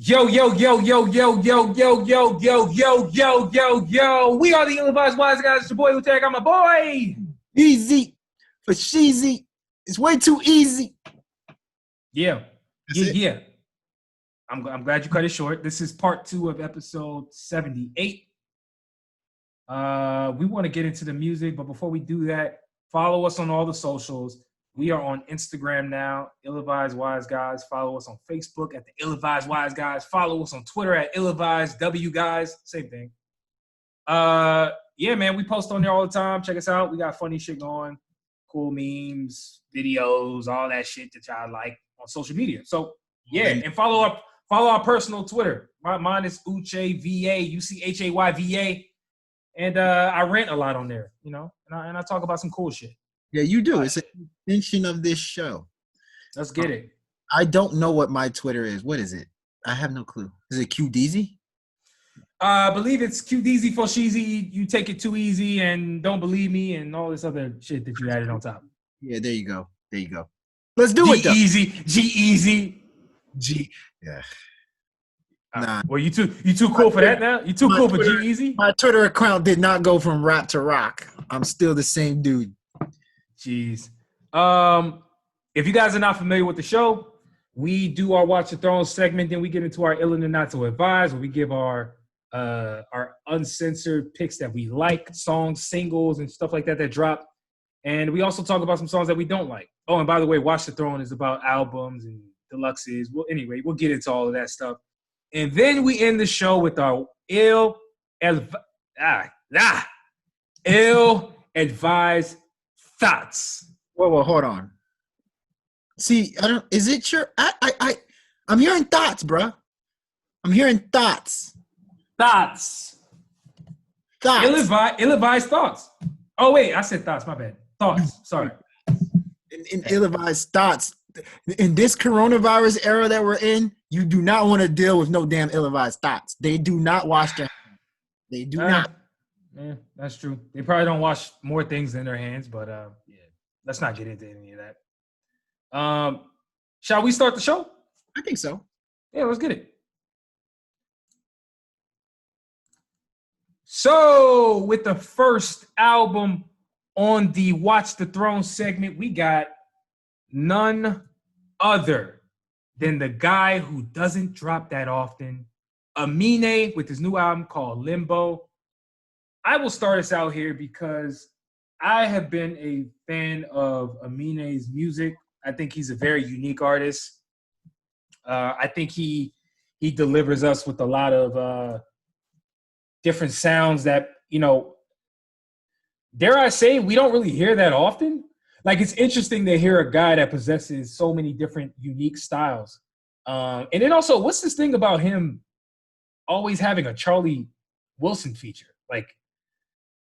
Yo. We are the ill-advised wise guys. It's your boy Uchay. I got my boy. Easy for cheesy. It's way too easy. Yeah. I'm glad you cut it short. This is part 2 of episode 78. We want to get into the music, but before we do that, follow us on all the socials. We are on Instagram now, Ill-Advised Wise Guys. Follow us on Facebook at the Ill-Advised Wise Guys. Follow us on Twitter at Ill-Advised W Guys. Same thing. Yeah, man, we post on there all the time. Check us out. We got funny shit going, cool memes, videos, all that shit that y'all like on social media. So yeah, and follow our personal Twitter. Mine is Uchay VA, UCHAYVA, and I rant a lot on there, you know, and I talk about some cool shit. Yeah, you do. It's an extension of this show. Let's get it. I don't know what my Twitter is. What is it? I have no clue. Is it QDZ? I believe it's QDZ for Sheezy. You take it too easy and don't believe me and all this other shit that you added on top. Yeah, there you go. Let's do it. G-Easy. Yeah. Nah. Well, you too cool for that now? You too cool for G-Easy? My Twitter account did not go from rap to rock. I'm still the same dude. Jeez. If you guys are not familiar with the show, we do our Watch the Throne segment, then we get into our Ill and Not to Advise, where we give our uncensored picks that we like, songs, singles, and stuff like that drop. And we also talk about some songs that we don't like. Oh, and by the way, Watch the Throne is about albums and deluxes. Well, anyway, we'll get into all of that stuff. And then we end the show with our ill-advised thoughts. Whoa, hold on. See, is it your? I'm hearing thoughts, bro. I'm hearing thoughts. Ill-advised thoughts. Oh wait, I said thoughts. My bad. Thoughts. Sorry. In ill-advised thoughts. In this coronavirus era that we're in, you do not want to deal with no damn ill-advised thoughts. They do not wash their hands. They do not. Yeah, that's true. They probably don't wash more things in their hands, but yeah, let's not get into any of that. Shall we start the show? I think so. Yeah, let's get it. So, with the first album on the Watch the Throne segment, we got none other than the guy who doesn't drop that often, Amine, with his new album called Limbo. I will start us out here because I have been a fan of Amine's music. I think he's a very unique artist. I think he delivers us with a lot of different sounds that, you know, dare I say, we don't really hear that often. Like, it's interesting to hear a guy that possesses so many different unique styles. And then also, what's this thing about him always having a Charlie Wilson feature? Like,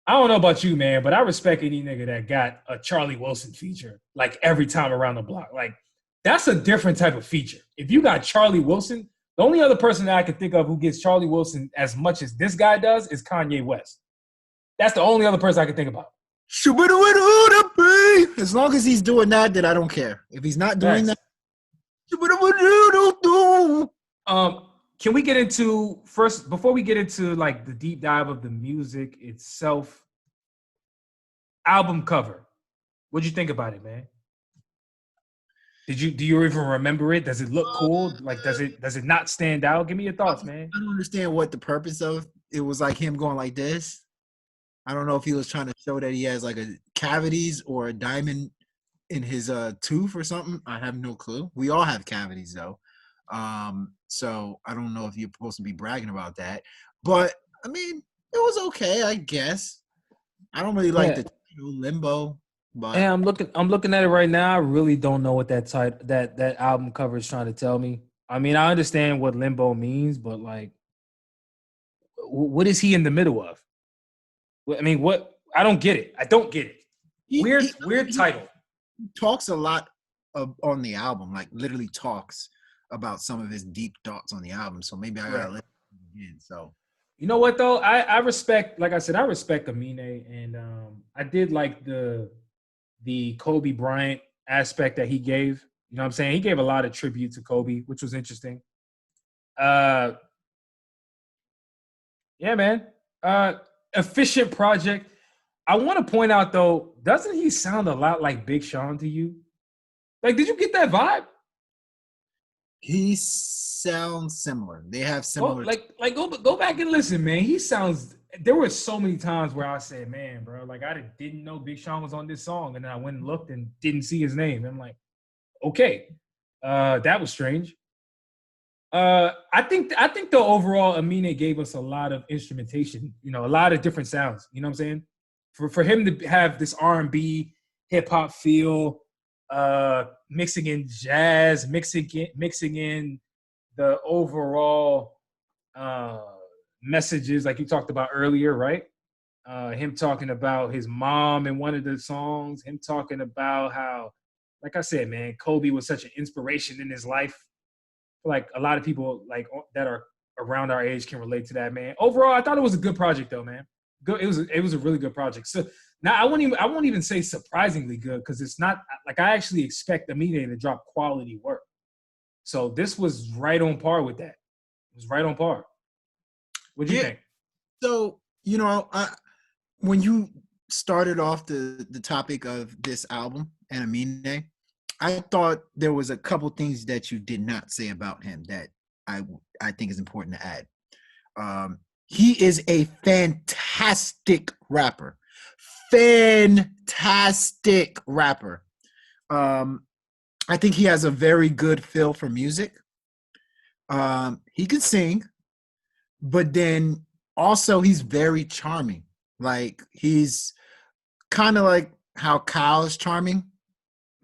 I don't know about you, man, but I respect any nigga that got a Charlie Wilson feature, like, every time around the block. Like, that's a different type of feature. If you got Charlie Wilson, the only other person that I can think of who gets Charlie Wilson as much as this guy does is Kanye West. That's the only other person I can think about. As long as he's doing that, then I don't care. If he's not doing that, can we get into first, before we get into like the deep dive of the music itself, album cover? What'd you think about it, man? Do you even remember it? Does it look cool? Like, does it not stand out? Give me your thoughts, man. I don't understand what the purpose of it was. Like him going like this. I don't know if he was trying to show that he has like a cavities or a diamond in his tooth or something. I have no clue. We all have cavities though. So I don't know if you're supposed to be bragging about that. But I mean, it was okay, I guess. I don't really like the Limbo. But yeah, I'm looking at it right now. I really don't know what that album cover is trying to tell me. I mean, I understand what Limbo means, but like, what is he in the middle of? I mean, what? I don't get it. I don't get it. Weird title. He talks a lot on the album, like literally talks about some of his deep thoughts on the album. So maybe I gotta listen again. So you know what though? I respect, like I said, I respect Amine, and I did like the Kobe Bryant aspect that he gave. You know what I'm saying? He gave a lot of tribute to Kobe, which was interesting. Yeah, man. Efficient project. I want to point out though, doesn't he sound a lot like Big Sean to you? Like, did you get that vibe? He sounds similar. They have Oh, similar. go back and listen, man. He sounds. There were so many times where I said, "Man, bro, like I didn't know Big Sean was on this song," and then I went and looked and didn't see his name. I'm like, okay, that was strange. I think though overall, Amine gave us a lot of instrumentation. You know, a lot of different sounds. You know what I'm saying? For him to have this R&B, hip hop feel, mixing in jazz, mixing in the overall messages like you talked about earlier, right? Him talking about his mom in one of the songs, him talking about how, like I said, man, Kobe was such an inspiration in his life. Like a lot of people like that are around our age can relate to that, man. Overall, I thought it was a good project though, man. Good. It was a really good project. So now I won't even say surprisingly good because it's not like I actually expect Amine to drop quality work. So this was right on par with that. It was right on par. What do you think? So when you started off the topic of this album and Amine, I thought there was a couple things that you did not say about him that I think is important to add. He is a fantastic rapper. Fantastic rapper. I think he has a very good feel for music. He can sing, but then also he's very charming. Like he's kind of like how Kyle is charming.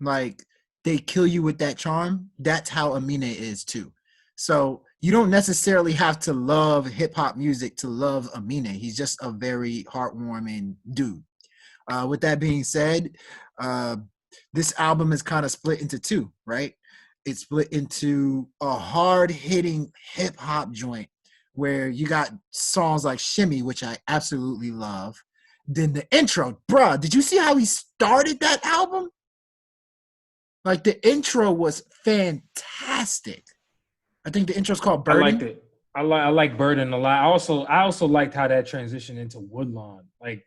Like they kill you with that charm. That's how Amine is too. So you don't necessarily have to love hip hop music to love Amine. He's just a very heartwarming dude. With that being said, this album is kind of split into two, right? It's split into a hard-hitting hip-hop joint where you got songs like Shimmy, which I absolutely love. Then the intro, bruh, did you see how he started that album? Like the intro was fantastic. I think the intro's called Burden. I liked it. I like Burden a lot. I also liked how that transitioned into Woodlawn. Like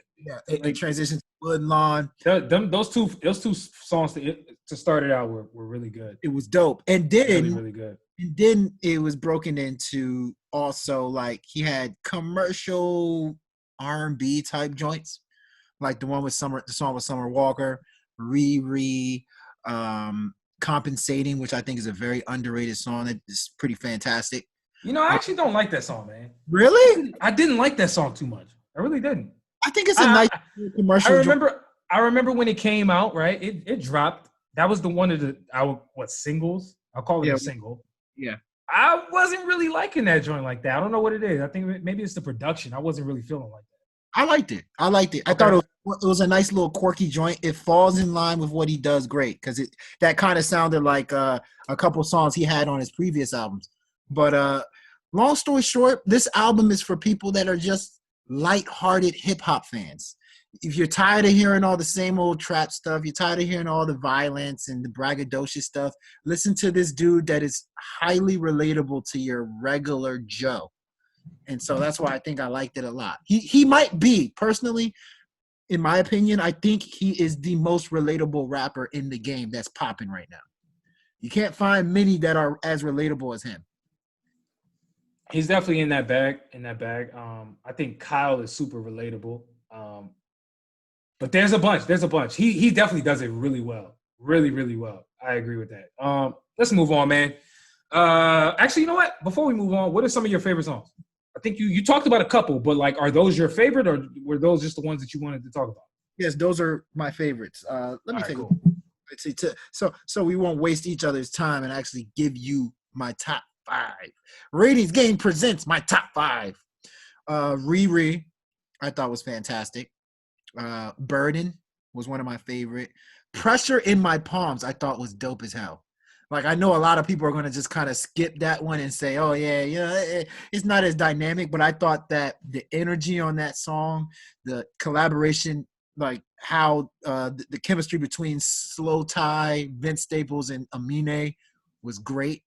it transitioned to Woodlawn. Those two songs to start it out were really good. It was dope. And then really, really good. And then it was broken into also like he had commercial R&B type joints, like the song with Summer Walker, Riri, Compensating, which I think is a very underrated song. That is pretty fantastic. You know, I actually don't like that song, man. Really? I didn't like that song too much. I really didn't. I think it's a nice commercial. I remember when it came out, right? It dropped. That was the one of singles? I'll call it a single. Yeah. I wasn't really liking that joint like that. I don't know what it is. I think maybe it's the production. I wasn't really feeling like that. I liked it. Okay. I thought it was a nice little quirky joint. It falls in line with what he does great because that kind of sounded like a couple songs he had on his previous albums. But long story short, this album is for people that are just lighthearted hip-hop fans. If you're tired of hearing all the same old trap stuff, you're tired of hearing all the violence and the braggadocious stuff, listen to this dude that is highly relatable to your regular Joe. And so that's why I think I liked it a lot. He might be, personally, in my opinion, I think he is the most relatable rapper in the game that's popping right now. You can't find many that are as relatable as him. He's definitely in that bag. I think Kyle is super relatable. But there's a bunch. He definitely does it really well. Really, really well. I agree with that. Let's move on, man. Actually, you know what? Before we move on, what are some of your favorite songs? I think you talked about a couple, but like, are those your favorite, or were those just the ones that you wanted to talk about? Yes, those are my favorites. Let me take cool. Let's see. So we won't waste each other's time and actually give you my top 5. Ratings Game presents my top 5. Riri, I thought was fantastic. Burden was one of my favorite. Pressure in My Palms, I thought was dope as hell. Like, I know a lot of people are going to just kind of skip that one and say, oh, yeah, it's not as dynamic. But I thought that the energy on that song, the collaboration, like how the chemistry between Slow Tie, Vince Staples, and Amine was great.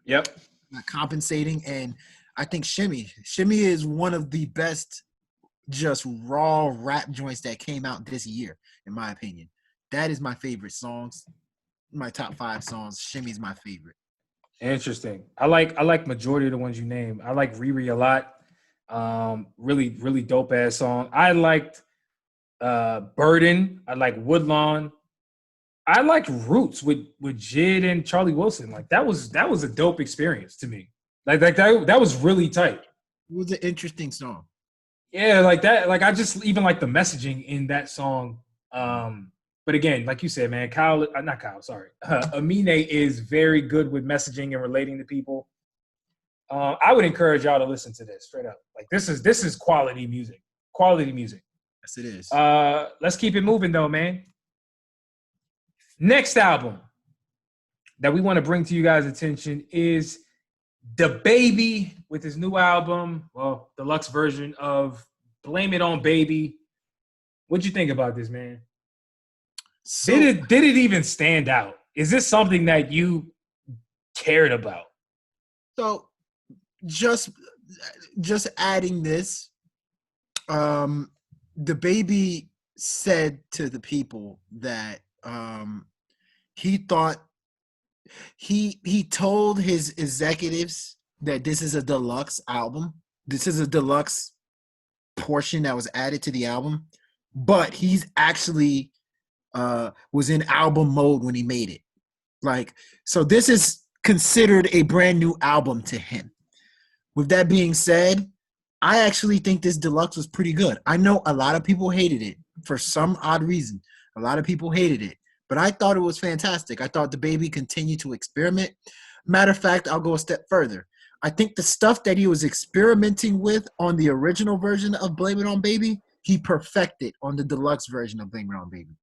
Yep. not compensating. And I think Shimmy is one of the best just raw rap joints that came out this year, in my opinion. That is my favorite songs. My top 5 songs. Shimmy's my favorite. Interesting. I like majority of the ones you named. I like Riri a lot. Really, really dope ass song. I liked Burden. I like Woodlawn. I like Roots with Jid and Charlie Wilson. Like that was a dope experience to me. Like that was really tight. It was an interesting song. Yeah, like that. Like I just even like the messaging in that song. But again, like you said, man, Amine is very good with messaging and relating to people. I would encourage y'all to listen to this straight up. Like this is quality music. Quality music. Yes, it is. Let's keep it moving though, man. Next album that we want to bring to you guys' attention is DaBaby with his new album, well, deluxe version of Blame It On Baby. What'd you think about this, man? So, Did it even stand out? Is this something that you cared about? So just adding this, DaBaby said to the people that he thought he told his executives that this is a deluxe album. This is a deluxe portion that was added to the album, but he's actually was in album mode when he made it. Like, so this is considered a brand new album to him. With that being said, I actually think this deluxe was pretty good. I know a lot of people hated it for some odd reason. A lot of people hated it, but I thought it was fantastic. I thought DaBaby continued to experiment. Matter of fact, I'll go a step further. I think the stuff that he was experimenting with on the original version of Blame It On Baby, he perfected on the deluxe version of Blame It On Baby.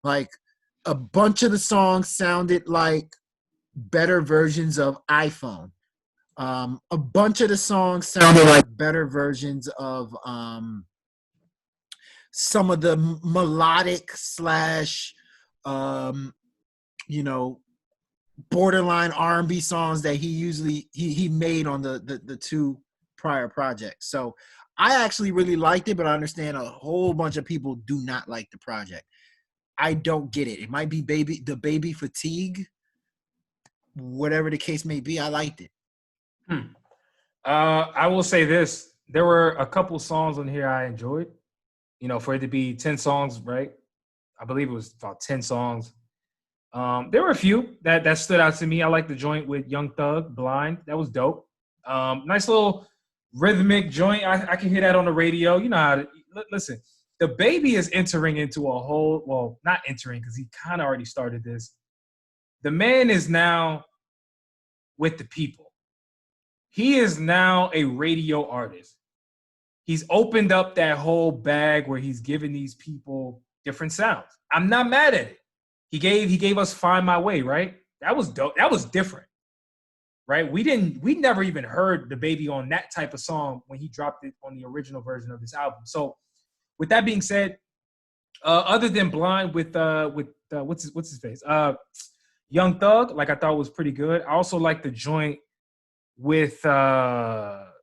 Like, a bunch of the songs sounded like better versions of iPhone. A bunch of the songs sounded like better versions of some of the melodic slash, borderline R&B songs that he usually he made on the 2 prior projects. So I actually really liked it, but I understand a whole bunch of people do not like the project. I don't get it. It might be DaBaby fatigue, whatever the case may be. I liked it. I will say this. There were a couple songs on here I enjoyed. For it to be 10 songs, right? I believe it was about 10 songs. There were a few that stood out to me. I like the joint with Young Thug, Blind. That was dope. Nice little rhythmic joint. I can hear that on the radio. You know how to listen. DaBaby is entering into a whole, well, not entering because he kind of already started this. The man is now with the people. He is now a radio artist. He's opened up that whole bag where he's giving these people different sounds. I'm not mad at it. He gave us Find My Way, right? That was dope. That was different, right? We never even heard DaBaby on that type of song when he dropped it on the original version of this album. So with that being said, other than Blind with what's his face? Young Thug, like I thought was pretty good. I also like the joint with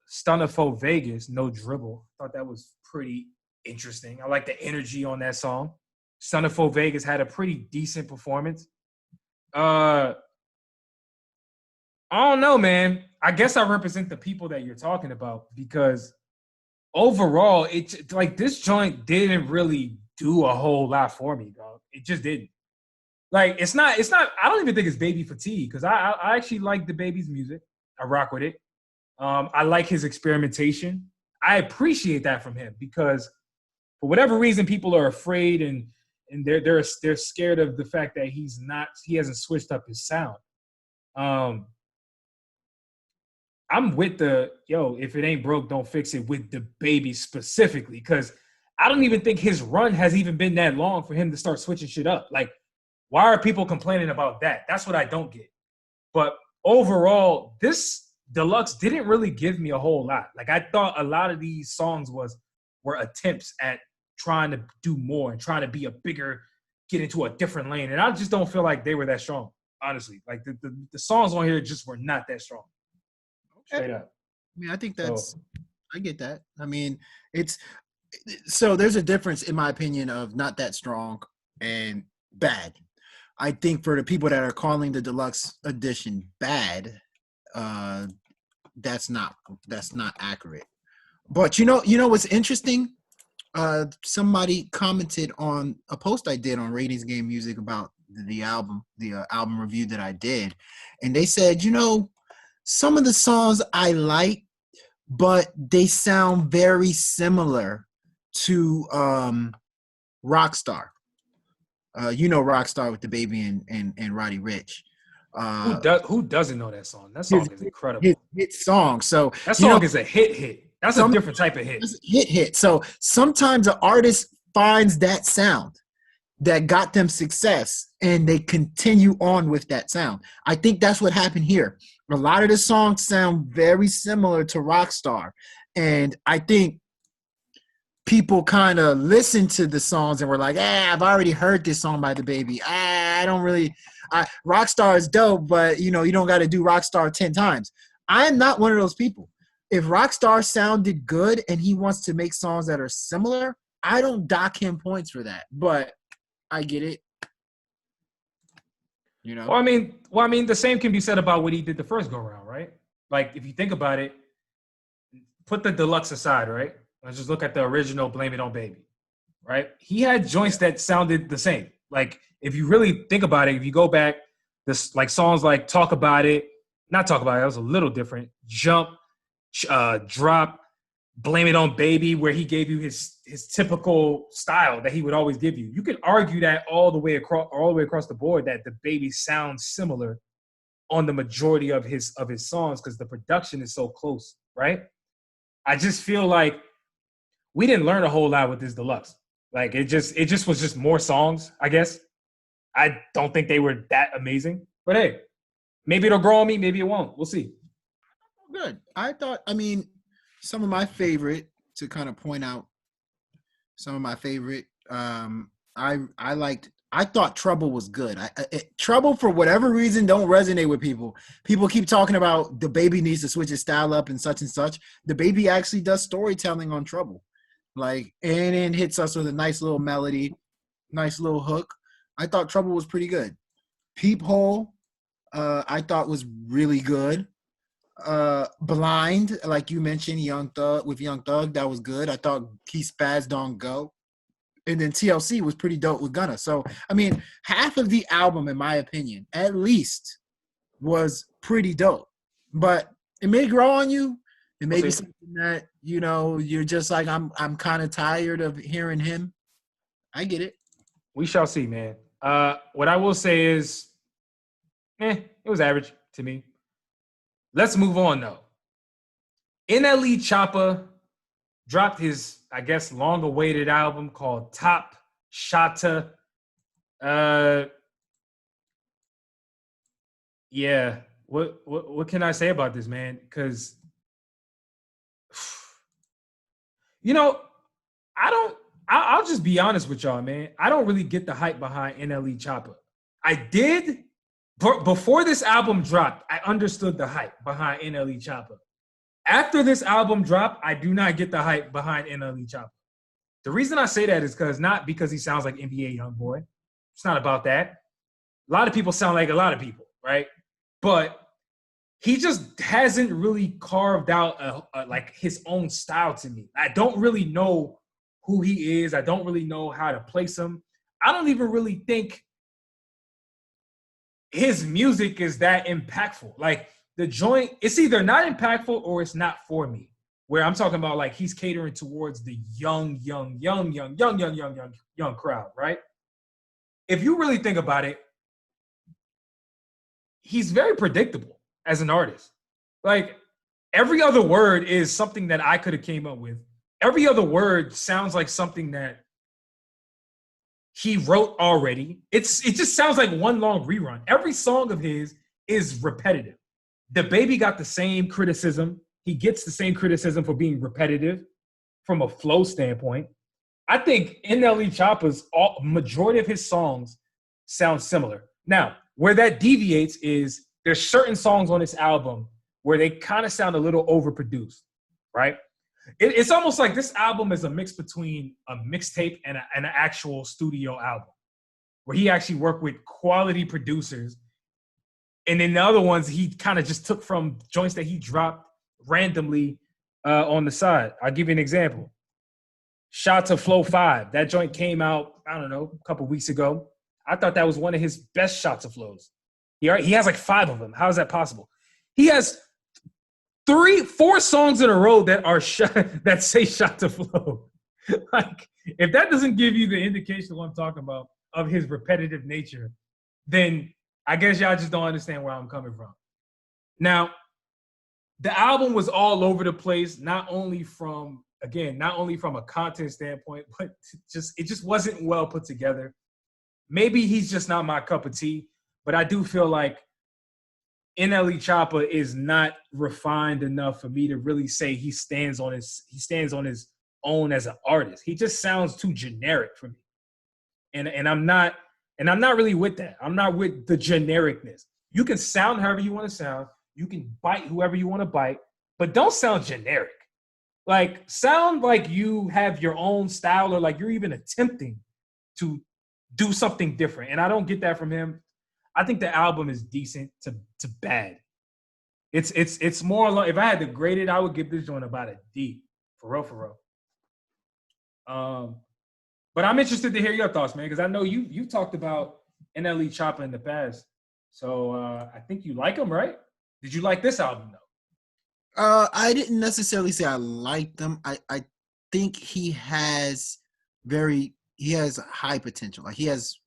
Stunner for Vegas, No Dribble. I thought that was pretty interesting. I like the energy on that song. Stunner for Vegas had a pretty decent performance. I don't know, man. I guess I represent the people that you're talking about because overall, it's like this joint didn't really do a whole lot for me, dog. It just didn't. Like, it's not, I don't even think it's baby fatigue because I actually like DaBaby's music. I rock with it. I like his experimentation. I appreciate that from him because for whatever reason, people are afraid and they're scared of the fact that he hasn't switched up his sound. I'm with if it ain't broke, don't fix it with DaBaby specifically because I don't even think his run has even been that long for him to start switching shit up. Like, why are people complaining about that? That's what I don't get. But overall, this deluxe didn't really give me a whole lot. Like, I thought a lot of these songs were attempts at trying to do more and trying to be get into a different lane. And I just don't feel like they were that strong, honestly. Like, the songs on here just were not that strong. straight up. I mean, I think So I get that. I mean, it's so there's a difference in my opinion of not that strong and bad. I think for the people that are calling the deluxe edition bad, uh, that's not accurate. But you know what's interesting? Somebody commented on a post I did on Ratings Game Music about the album review that I did, and they said, some of the songs I like, but they sound very similar to Rockstar. Rockstar with DaBaby and Roddy Ricch. who doesn't know that song? That His song is incredible. hit song. So That song is a hit. That's a different type of hit. Hit. So sometimes an artist finds that sound that got them success and they continue on with that sound. I think that's what happened here. A lot of the songs sound very similar to Rockstar. And I think people kind of listen to the songs and were like, I've already heard this song by DaBaby. I don't really Rockstar is dope, but you don't got to do Rockstar 10 times. I am not one of those people. If Rockstar sounded good and he wants to make songs that are similar, I don't dock him points for that. But I get it. Well, I mean, the same can be said about what he did the first go round, right? Like, if you think about it, put the deluxe aside, right? Let's just look at the original Blame It on Baby, right? He had joints that sounded the same. Like, if you really think about it, if you go back, this like songs like Talk About It, not Talk About It, that was a little different. Jump, Drop, Blame It on Baby, where he gave you his typical style that he would always give you. You could argue that all the way across the board that DaBaby sounds similar on the majority of his songs because the production is so close, right? I just feel like we didn't learn a whole lot with this deluxe. Like it just was just more songs, I guess. I don't think they were that amazing, but hey, maybe it'll grow on me, maybe it won't. We'll see. Good. Some of my favorite, to kind of point out some of my favorite, I thought Trouble was good. Trouble, for whatever reason, don't resonate with people. People keep talking about DaBaby needs to switch his style up and such. DaBaby actually does storytelling on Trouble. And then hits us with a nice little melody, nice little hook. I thought Trouble was pretty good. Peephole, I thought was really good. Blind, like you mentioned, Young Thug, that was good. I thought he spazzed on Go. And then TLC was pretty dope with Gunna. So, half of the album, in my opinion, at least, was pretty dope. But it may grow on you. It may be something that, you're just like, I'm kind of tired of hearing him. I get it. We shall see, man. What I will say is, it was average to me. Let's move on, though. NLE Choppa dropped his, I guess, long-awaited album called Top Shotta. Yeah. What can I say about this, man? Because, I'll just be honest with y'all, man. I don't really get the hype behind NLE Choppa. I did. Before this album dropped, I understood the hype behind NLE Choppa. After this album dropped, I do not get the hype behind NLE Choppa. The reason I say that is not because he sounds like NBA Youngboy. It's not about that. A lot of people sound like a lot of people, right? But he just hasn't really carved out like his own style to me. I don't really know who he is. I don't really know how to place him. I don't even really think his music is that impactful. Like the joint, it's either not impactful or it's not for me. Where I'm talking about like he's catering towards the young crowd, right? If you really think about it, he's very predictable as an artist. Like every other word is something that I could have came up with. Every other word sounds like something that he wrote already. It just sounds like one long rerun. Every song of his is repetitive. DaBaby got the same criticism. He gets the same criticism for being repetitive from a flow standpoint. I think NLE Choppa's majority of his songs sound similar. Now, where that deviates is there's certain songs on this album where they kind of sound a little overproduced, right? It's almost like this album is a mix between a mixtape and an actual studio album, where he actually worked with quality producers. And then the other ones he kind of just took from joints that he dropped randomly on the side. I'll give you an example. Shotta Flow 5. That joint came out, I don't know, a couple weeks ago. I thought that was one of his best Shotta flows. He has like 5 of them. How is that possible? He has 4 songs in a row that are that say Shotta Flow. Like, if that doesn't give you the indication of what I'm talking about, of his repetitive nature, then I guess y'all just don't understand where I'm coming from. Now, the album was all over the place, not only from a content standpoint, but it just wasn't well put together. Maybe he's just not my cup of tea, but I do feel like NLE Choppa is not refined enough for me to really say he stands on his own as an artist. He just sounds too generic for me. And I'm not really with that. I'm not with the genericness. You can sound however you want to sound. You can bite whoever you want to bite, but don't sound generic. Like, sound like you have your own style, or like you're even attempting to do something different. And I don't get that from him. I think the album is decent to bad. It's more like, if I had to grade it, I would give this joint about a D. For real. But I'm interested to hear your thoughts, man, because I know you talked about NLE Choppa in the past. So I think you like him, right? Did you like this album, though? I didn't necessarily say I liked them. I think he has high potential. Like, his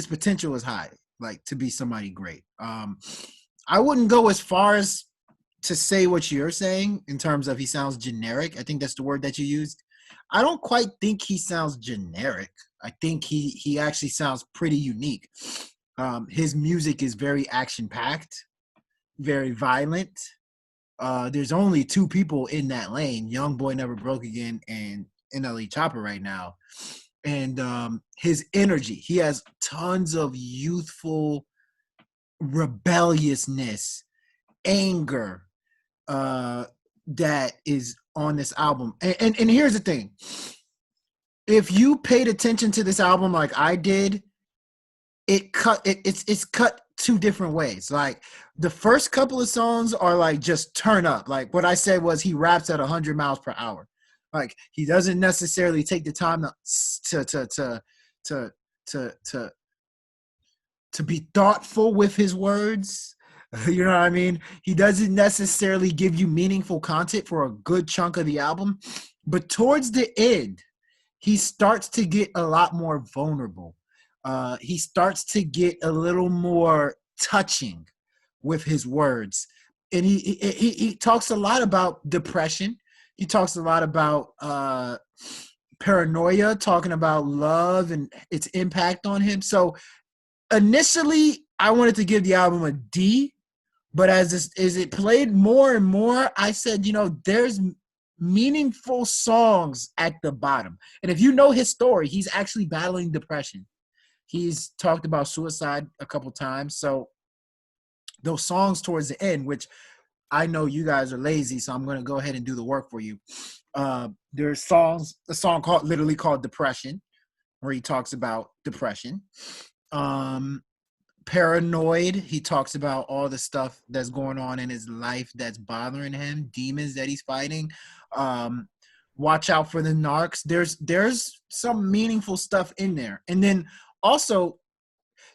potential is high, like, to be somebody great. I wouldn't go as far as to say what you're saying in terms of he sounds generic. I think that's the word that you used. I don't quite think he sounds generic. I think he actually sounds pretty unique. His music is very action-packed, very violent. There's only 2 people in that lane, Young Boy Never Broke Again and NLE Choppa right now. And his energy, he has tons of youthful rebelliousness, anger that is on this album. And here's the thing. If you paid attention to this album like I did, it's cut 2 different ways. Like, the first couple of songs are like just turn up. Like, what I said was he raps at 100 miles per hour. Like, he doesn't necessarily take the time to be thoughtful with his words. You know what I mean? He doesn't necessarily give you meaningful content for a good chunk of the album. But towards the end, he starts to get a lot more vulnerable. He starts to get a little more touching with his words. And he talks a lot about depression. He talks a lot about paranoia, talking about love and its impact on him. So initially, I wanted to give the album a D. But as it played more and more, I said, there's meaningful songs at the bottom. And if you know his story, he's actually battling depression. He's talked about suicide a couple times. So those songs towards the end, which I know you guys are lazy, so I'm going to go ahead and do the work for you. There's a song literally called Depression, where he talks about depression. Paranoid, he talks about all the stuff that's going on in his life that's bothering him, demons that he's fighting. Watch out for the narcs. There's some meaningful stuff in there. And then also,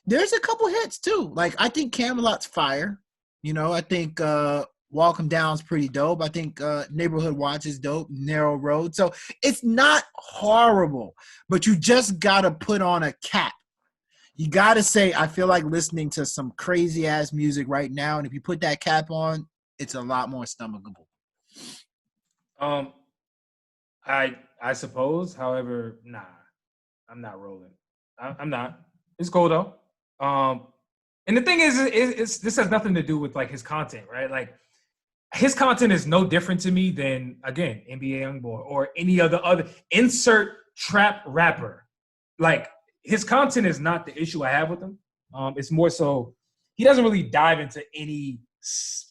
there's a couple hits too. Like, I think Camelot's fire. I think Walk 'Em Down's pretty dope. I think Neighborhood Watch is dope. Narrow Road. So it's not horrible, but you just gotta put on a cap. You got to say, I feel like listening to some crazy ass music right now. And if you put that cap on, it's a lot more stomachable. I suppose. However, nah, I'm not rolling. I'm not. It's cool though. And the thing is this has nothing to do with like his content, right? Like, his content is no different to me than, again, NBA YoungBoy or any other insert trap rapper. Like, his content is not the issue I have with him. It's more so he doesn't really dive into any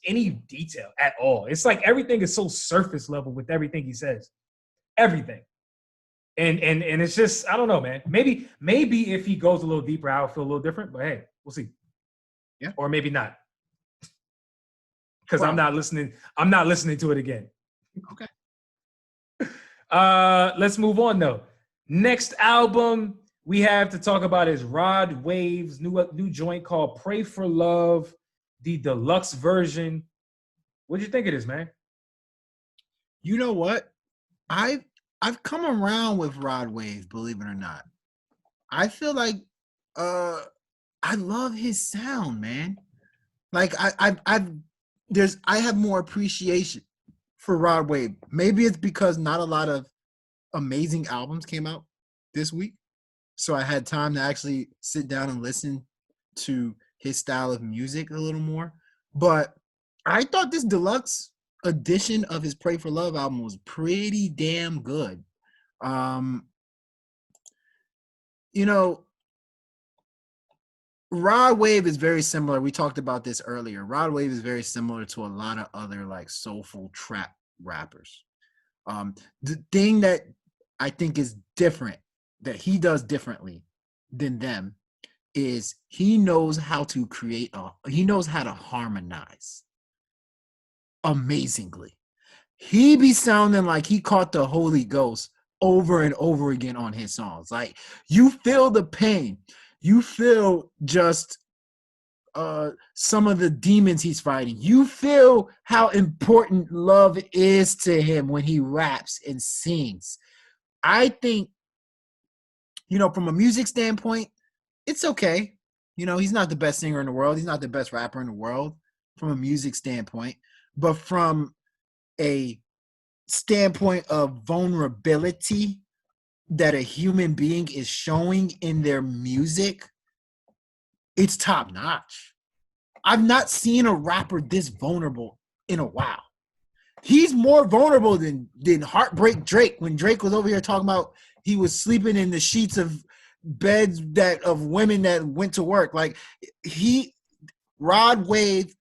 any detail at all. It's like everything is so surface level with everything he says. Everything. And it's just, I don't know, man. Maybe if he goes a little deeper, I'll feel a little different. But hey, we'll see. Yeah. Or maybe not. Because Well, I'm not listening to it again. Okay. Let's move on though. Next album we have to talk about is Rod Wave's new joint called Pray for Love, the deluxe version. What'd you think of this, man? You know what? I've come around with Rod Wave, believe it or not. I feel like I love his sound, man. Like I have more appreciation for Rod Wave. Maybe it's because not a lot of amazing albums came out this week. So I had time to actually sit down and listen to his style of music a little more. But I thought this deluxe edition of his Pray for Love album was pretty damn good. You know, Rod Wave is very similar. We talked about this earlier. Rod Wave is very similar to a lot of other like soulful trap rappers. The thing that I think is different, that he does differently than them, is he knows how to he knows how to harmonize amazingly. He be sounding like he caught the Holy Ghost over and over again on his songs. Like, you feel the pain. You feel just some of the demons he's fighting. You feel how important love is to him when he raps and sings. I think, from a music standpoint, it's okay. He's not the best singer in the world. He's not the best rapper in the world from a music standpoint. But from a standpoint of vulnerability that a human being is showing in their music, it's top notch. I've not seen a rapper this vulnerable in a while. He's more vulnerable than Heartbreak Drake, when Drake was over here talking about he was sleeping in the sheets of beds of women that went to work. Like, Rod Wave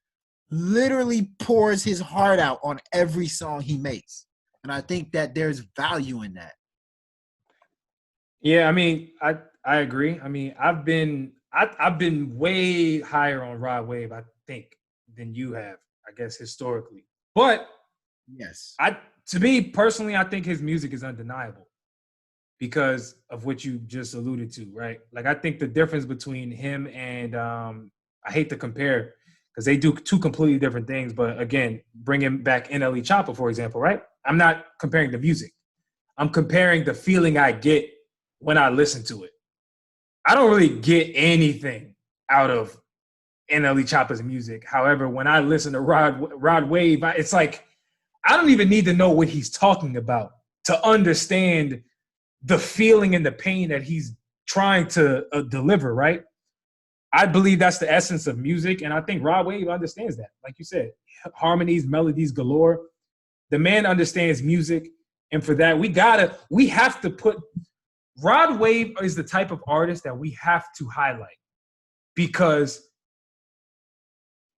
literally pours his heart out on every song he makes. And I think that there's value in that. Yeah, I mean, I agree. I mean, I've been way higher on Rod Wave, I think, than you have, I guess, historically. But yes, to me personally, I think his music is undeniable because of what you just alluded to, right? Like, I think the difference between him and I hate to compare because they do two completely different things. But again, bringing back NLE Choppa, for example, right? I'm not comparing the music. I'm comparing the feeling I get when I listen to it. I don't really get anything out of NLE Choppa's music. However, when I listen to Rod Wave, it's like I don't even need to know what he's talking about to understand the feeling and the pain that he's trying to deliver, right? I believe that's the essence of music, and I think Rod Wave understands that. Like you said, harmonies, melodies galore. The man understands music, and for that, we have to put Rod Wave is the type of artist that we have to highlight because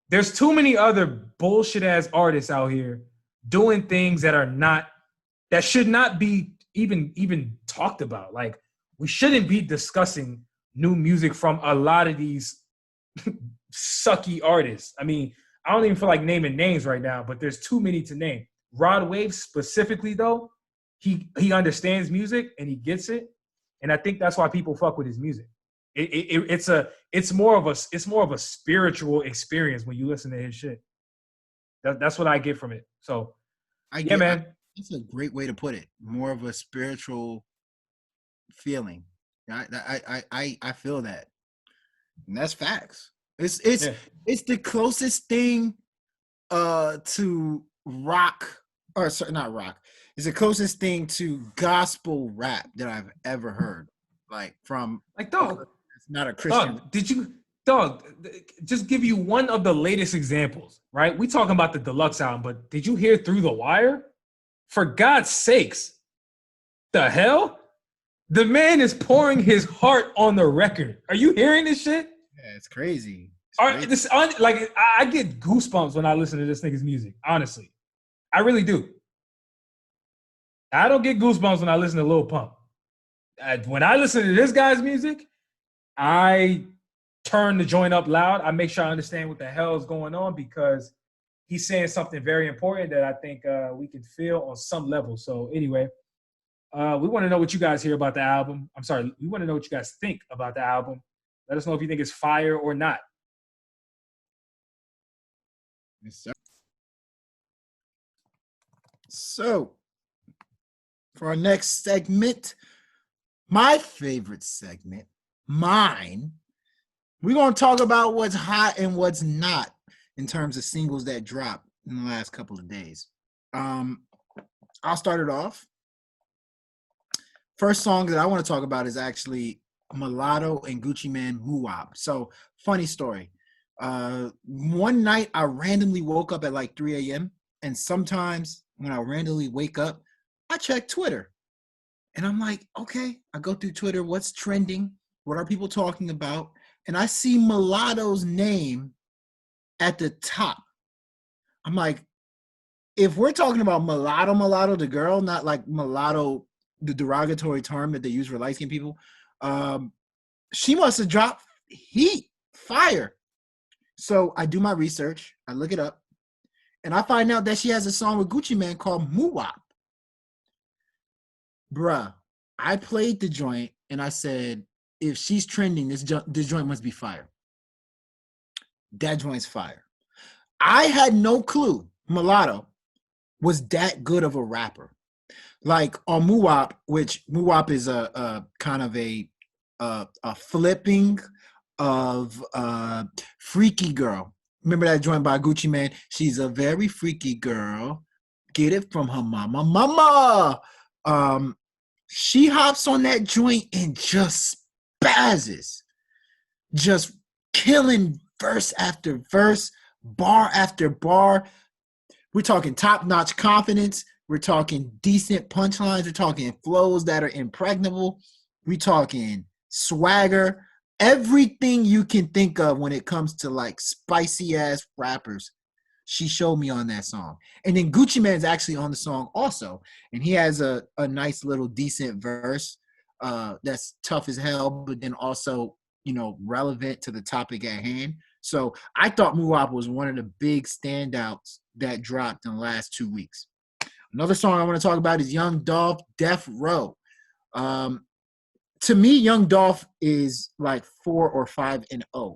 there's too many other bullshit ass artists out here doing things that should not be even talked about. Like, we shouldn't be discussing new music from a lot of these sucky artists. I mean, I don't even feel like naming names right now, but there's too many to name. Rod Wave specifically, though, he understands music and he gets it, and I think that's why people fuck with his music. It's more of a spiritual experience when you listen to his shit. That's what I get from it. So, man, it's a great way to put it. More of a spiritual feeling. I feel that, and that's facts. It's the closest thing to rock, or sorry, not rock. It's the closest thing to gospel rap that I've ever heard. Like, from dog, it's not a Christian. Dog, just give you one of the latest examples, right? We talking about the deluxe album, but did you hear Through the Wire? For God's sakes, the hell? The man is pouring his heart on the record. Are you hearing this shit? Yeah, it's crazy. I get goosebumps when I listen to this nigga's music. Honestly, I really do. I don't get goosebumps when I listen to Lil Pump. When I listen to this guy's music, I turn the joint up loud. I make sure I understand what the hell is going on because he's saying something very important that I think we can feel on some level. So anyway, we want to know what you guys hear about the album. I'm sorry, we want to know what you guys think about the album. Let us know if you think it's fire or not. Yes, sir. So, for our next segment, my favorite segment, mine, we're going to talk about what's hot and what's not in terms of singles that dropped in the last couple of days. I'll start it off. First song that I want to talk about is actually Mullato and Gucci Mane Muwap. So, funny story. One night I randomly woke up at like 3 a.m. and sometimes when I randomly wake up, I check Twitter. And I'm like, okay, I go through Twitter, what's trending? What are people talking about? And I see Mullato's name at the top. I'm like, if we're talking about mulatto, the girl, not like mulatto, the derogatory term that they use for light-skinned people, she must have dropped heat, fire. So I do my research, I look it up, and I find out that she has a song with Gucci Mane called Muwap. Bruh, I played the joint and I said, if she's trending, this joint must be fire. That joint's fire. I had no clue Mullato was that good of a rapper. Like on Muwap, which Muwap is a kind of a flipping of Freaky Girl. Remember that joint by Gucci Mane? She's a very freaky girl. Get it from her mama. She hops on that joint and just spazzes. Just killing verse after verse, bar after bar. We're talking top-notch confidence. We're talking decent punchlines. We're talking flows that are impregnable. We're talking swagger. Everything you can think of when it comes to like spicy-ass rappers, she showed me on that song. And then Gucci Mane's actually on the song also. And he has a nice little decent verse that's tough as hell, but then also, relevant to the topic at hand. So I thought Muwap was one of the big standouts that dropped in the last 2 weeks. Another song I want to talk about is Young Dolph, Death Row. To me, Young Dolph is like 4 or 5-0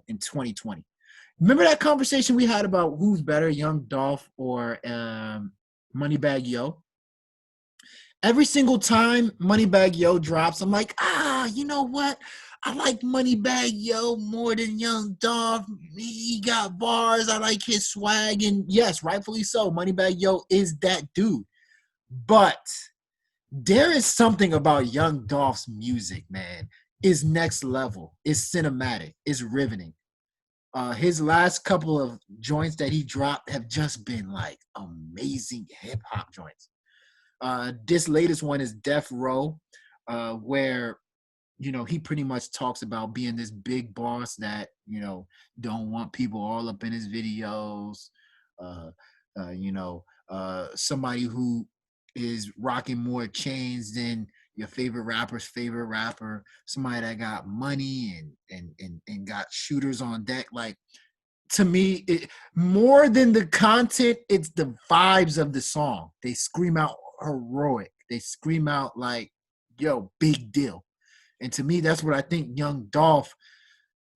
in 2020. Remember that conversation we had about who's better, Young Dolph or Moneybagg Yo? Every single time Moneybagg Yo drops, I'm like, you know what? I like Moneybagg Yo more than Young Dolph. He got bars. I like his swag. And yes, rightfully so. Moneybagg Yo is that dude. But there is something about Young Dolph's music, man. It's next level. It's cinematic. It's riveting. His last couple of joints that he dropped have just been like amazing hip hop joints. This latest one is Death Row, where, he pretty much talks about being this big boss that, don't want people all up in his videos. Somebody who is rocking more chains than your favorite rapper's favorite rapper, somebody that got money and got shooters on deck. Like, to me, more than the content, it's the vibes of the song. They scream out heroic. They scream out like, yo, big deal. And to me, that's what I think Young Dolph,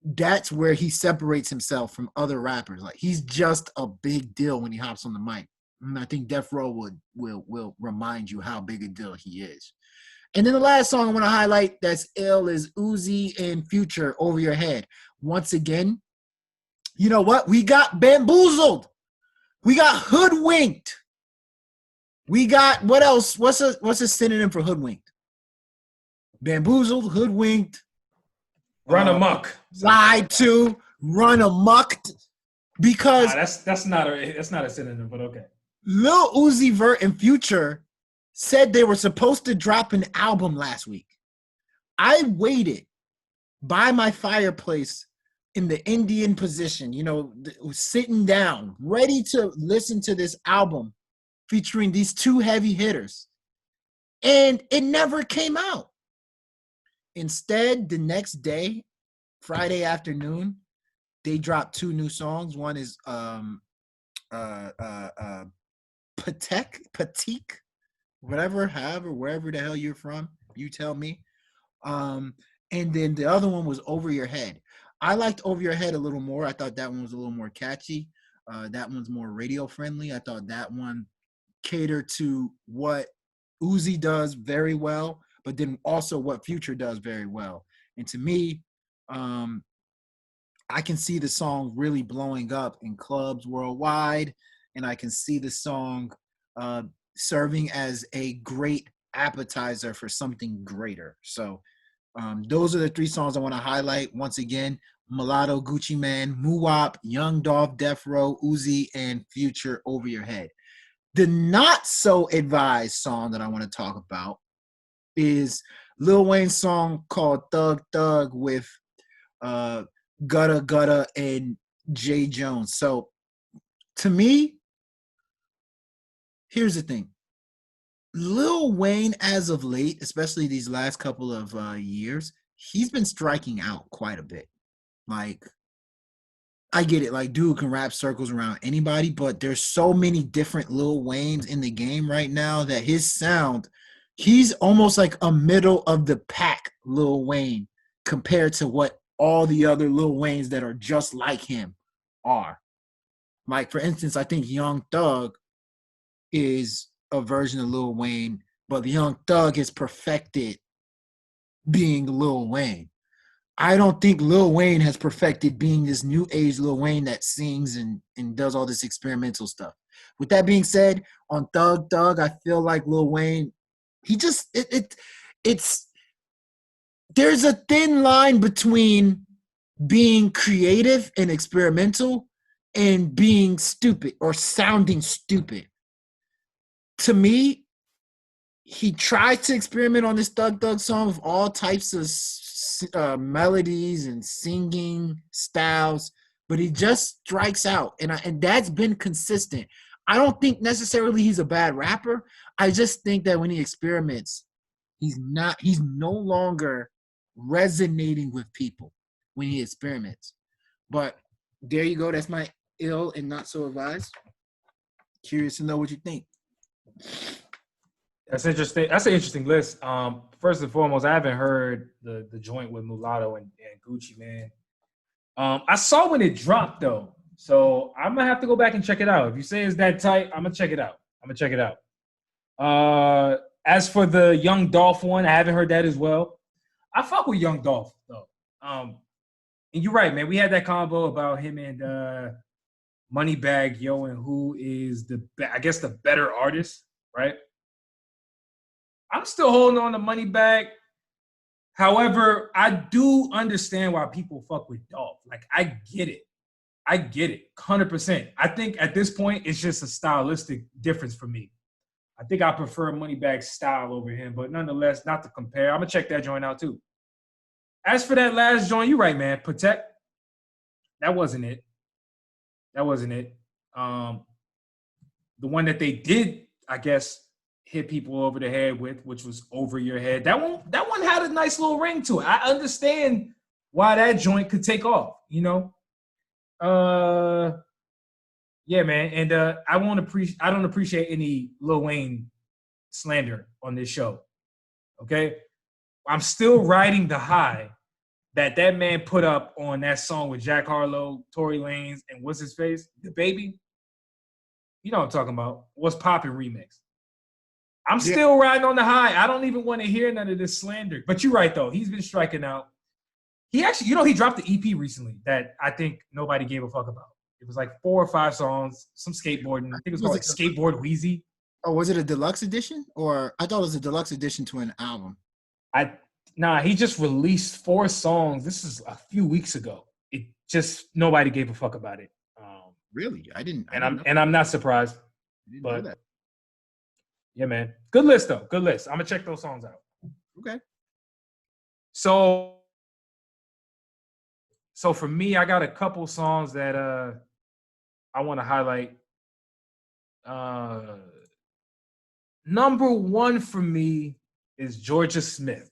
that's where he separates himself from other rappers. Like, he's just a big deal when he hops on the mic. And I think Death Row will remind you how big a deal he is. And then the last song I want to highlight that's ill is Uzi and Future, Over Your Head. Once again, you know what? We got bamboozled. We got hoodwinked. We got, what else? What's a synonym for hoodwinked? Bamboozled, hoodwinked. Run amok. Lied to, run amok. Because that's not a synonym, but okay. Lil Uzi Vert and Future said they were supposed to drop an album last week. I waited by my fireplace in the Indian position, sitting down, ready to listen to this album featuring these two heavy hitters. And it never came out. Instead, the next day, Friday afternoon, they dropped two new songs. One is Patek, wherever the hell you're from, you tell me. And then the other one was Over Your Head. I liked Over Your Head a little more. I thought that one was a little more catchy. That one's more radio friendly. I thought that one catered to what Uzi does very well, but then also what Future does very well. And to me, I can see the song really blowing up in clubs worldwide, and I can see the song serving as a great appetizer for something greater. So those are the three songs I want to highlight. Once again, Mullato, Gucci Mane, Muwop, Young Dolph, Death Row, Uzi, and Future, Over Your Head. The not so advised song that I want to talk about is Lil Wayne's song called Thug Thug with Gutta Gutta and Jay Jones. So to me, here's the thing. Lil Wayne, as of late, especially these last couple of years, he's been striking out quite a bit. Like, I get it. Like, dude can wrap circles around anybody, but there's so many different Lil Waynes in the game right now that his sound, he's almost like a middle of the pack Lil Wayne compared to what all the other Lil Waynes that are just like him are. Like, for instance, I think Young Thug is a version of Lil Wayne, but the Young Thug has perfected being Lil Wayne. I don't think Lil Wayne has perfected being this new age Lil Wayne that sings and does all this experimental stuff. With that being said, on Thug Thug, I feel like Lil Wayne, he just it's there's a thin line between being creative and experimental and being stupid or sounding stupid. To me, he tried to experiment on this Thug Thug song with all types of melodies and singing styles, but he just strikes out, and that's been consistent. I don't think necessarily he's a bad rapper. I just think that when he experiments, he's no longer resonating with people when he experiments. But there you go. That's my ill and not so advised. Curious to know what you think. That's interesting. That's an interesting list. First and foremost, I haven't heard the joint with Mullato and Gucci Mane. I saw when it dropped though, so I'm gonna have to go back and check it out. If you say it's that tight, I'm gonna check it out. As for the Young Dolph one, I haven't heard that as well. I fuck with Young Dolph though. And you're right, man. We had that combo about him and Moneybagg Yo and who is the better artist, right? I'm still holding on to Moneybagg. However, I do understand why people fuck with Dolph. Like, I get it, 100%. I think at this point, it's just a stylistic difference for me. I think I prefer Moneybagg's style over him, but nonetheless, not to compare. I'm gonna check that joint out too. As for that last joint, you're right, man. Protect. That wasn't it. The one that they did, I guess, hit people over the head with, which was Over Your Head. That one had a nice little ring to it. I understand why that joint could take off, you know? Yeah, man. And I don't appreciate any Lil Wayne slander on this show. Okay? I'm still riding the high that man put up on that song with Jack Harlow, Tory Lanez, and what's his face? DaBaby. You know what I'm talking about. What's Poppin' remix. I'm still riding on the high. I don't even want to hear none of this slander. But you're right, though. He's been striking out. He actually, he dropped the EP recently that I think nobody gave a fuck about. It was like 4 or 5 songs, some skateboarding. I think it was called Skateboard Wheezy. Oh, was it a deluxe edition? Or I thought it was a deluxe edition to an album. He just released 4 songs. This is a few weeks ago. It just, nobody gave a fuck about it. Really? I'm not surprised. I didn't know that. Yeah, man. Good list, though. Good list. I'm going to check those songs out. Okay. So, So for me, I got a couple songs that I want to highlight. Number one for me is Jorja Smith.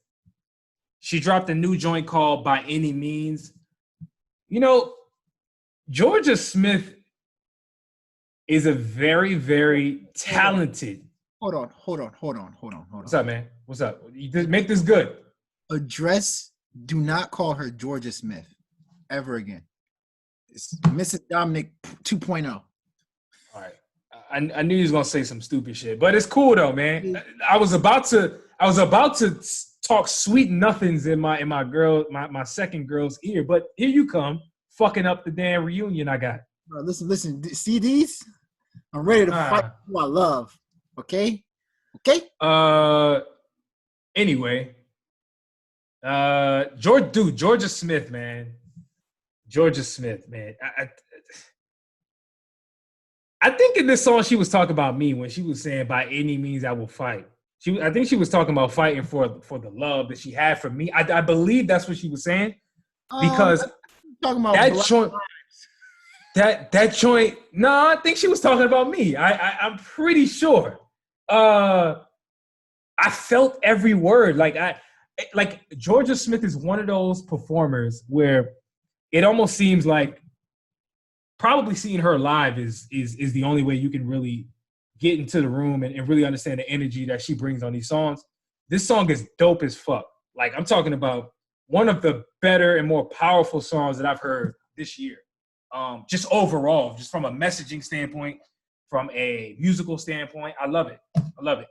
She dropped a new joint called By Any Means. You know, Jorja Smith is a very, very talented. Hold on. What's up, man? What's up? Make this good. Do not call her Jorja Smith ever again. It's Mrs. Dominic 2.0. All right. I knew he was gonna say some stupid shit, but it's cool though, man. I was about to talk sweet nothings in my second girl's ear, but here you come, fucking up the damn reunion I got. Bro, listen. See these? I'm ready to fight who I love. Okay. Anyway, Jorja Smith, man. Jorja Smith, man. I think in this song she was talking about me when she was saying by any means I will fight. I think she was talking about fighting for the love that she had for me. I believe that's what she was saying because talking about that joint. That joint. No, I think she was talking about me. I'm pretty sure. I felt every word. Like Jorja Smith is one of those performers where it almost seems like probably seeing her live is the only way you can really get into the room and really understand the energy that she brings on these songs. This song is dope as fuck. Like, I'm talking about one of the better and more powerful songs that I've heard this year. Just overall, just from a messaging standpoint, from a musical standpoint, I love it.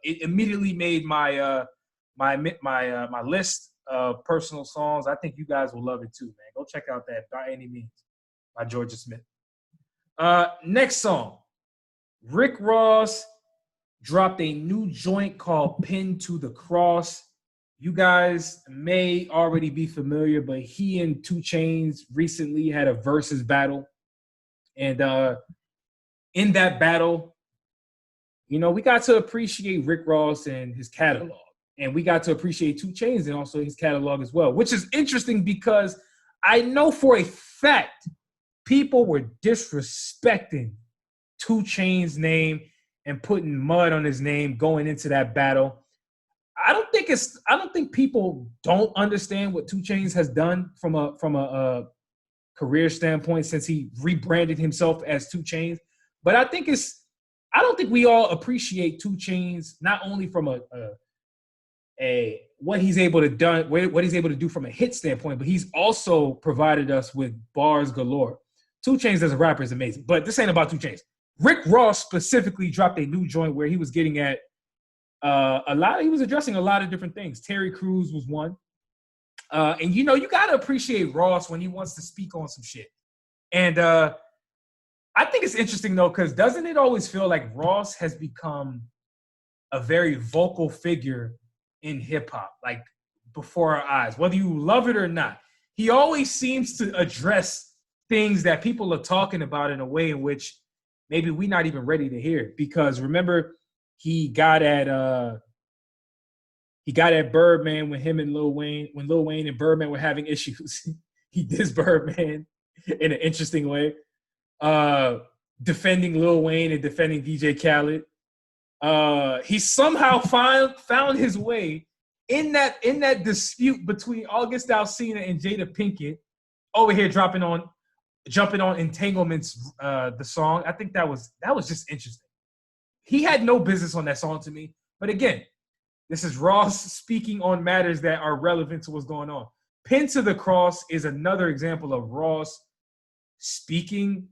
It immediately made my my list of personal songs. I think you guys will love it too, man. Go check out that By Any Means by Jorja Smith. Next song, Rick Ross dropped a new joint called Pinned to the Cross. You guys may already be familiar, but he and 2 Chainz recently had a versus battle. And in that battle, you know, we got to appreciate Rick Ross and his catalog. And we got to appreciate 2 Chainz and also his catalog as well, which is interesting because I know for a fact people were disrespecting 2 Chainz' name and putting mud on his name going into that battle. I don't think people don't understand what 2 Chainz has done from a career standpoint since he rebranded himself as 2 Chainz. But I don't think we all appreciate 2 Chainz not only from what he's able to do from a hit standpoint, but he's also provided us with bars galore. 2 Chainz as a rapper is amazing, but this ain't about 2 Chainz. Rick Ross specifically dropped a new joint where he was getting at he was addressing a lot of different things. Terry Crews was one. And you know, you gotta appreciate Ross when he wants to speak on some shit. And I think it's interesting though, because doesn't it always feel like Ross has become a very vocal figure in hip hop, like before our eyes, whether you love it or not? He always seems to address things that people are talking about in a way in which maybe we're not even ready to hear. Because remember, he got at Birdman when Lil Wayne and Birdman were having issues. He dissed Birdman in an interesting way, defending Lil Wayne and defending DJ Khaled. He somehow found his way in that dispute between August Alsina and Jada Pinkett over here jumping on Entanglements, the song. I think that was just interesting. He had no business on that song to me. But again, this is Ross speaking on matters that are relevant to what's going on. Pinned to the Cross is another example of Ross speaking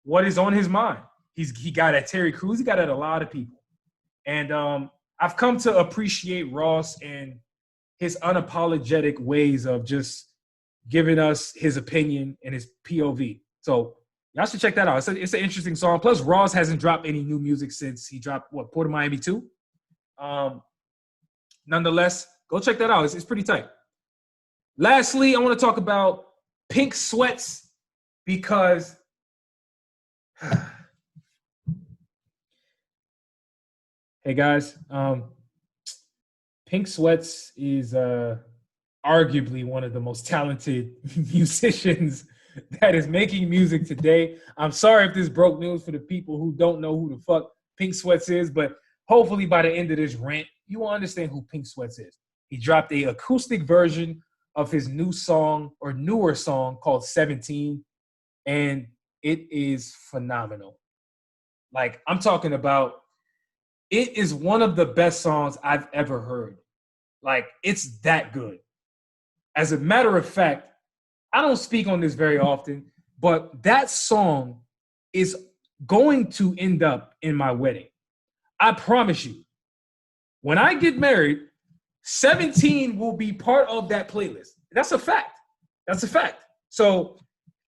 what is on his mind. He got at Terry Crews. He got at a lot of people. And I've come to appreciate Ross and his unapologetic ways of just giving us his opinion and his POV. So y'all should check that out. It's an interesting song. Plus, Ross hasn't dropped any new music since he dropped, Port of Miami 2? Nonetheless, go check that out. It's pretty tight. Lastly, I want to talk about Pink Sweats because hey guys, Pink Sweats is arguably one of the most talented musicians that is making music today. I'm sorry if this broke news for the people who don't know who the fuck Pink Sweats is, but hopefully by the end of this rant, you will understand who Pink Sweats is. He dropped a acoustic version of his new song or newer song called 17, and it is phenomenal. Like, I'm talking about, it is one of the best songs I've ever heard. Like, it's that good. As a matter of fact, I don't speak on this very often, but that song is going to end up in my wedding. I promise you. When I get married, 17 will be part of that playlist. That's a fact. That's a fact. So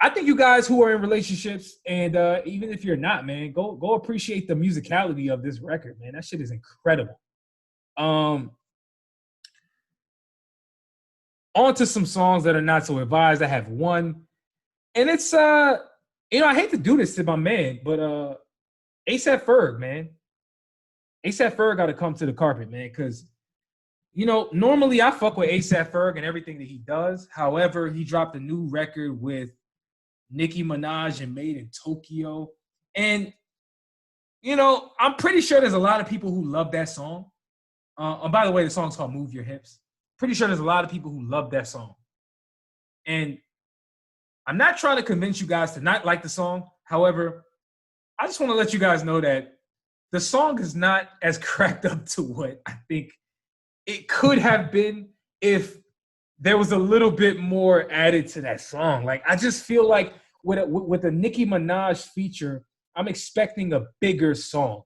I think you guys who are in relationships, and even if you're not, man, go appreciate the musicality of this record, man. That shit is incredible. On to some songs that are not so advised. I have one, and it's I hate to do this to my man, but ASAP Ferg, man. ASAP Ferg got to come to the carpet, man, because normally I fuck with ASAP Ferg and everything that he does. However, he dropped a new record with Nicki Minaj and Made in Tokyo. And, I'm pretty sure there's a lot of people who love that song. And by the way, the song's called Move Your Hips. Pretty sure there's a lot of people who love that song. And I'm not trying to convince you guys to not like the song. However, I just want to let you guys know that the song is not as cracked up to what I think it could have been if there was a little bit more added to that song. Like, I just feel like with a Nicki Minaj feature, I'm expecting a bigger song.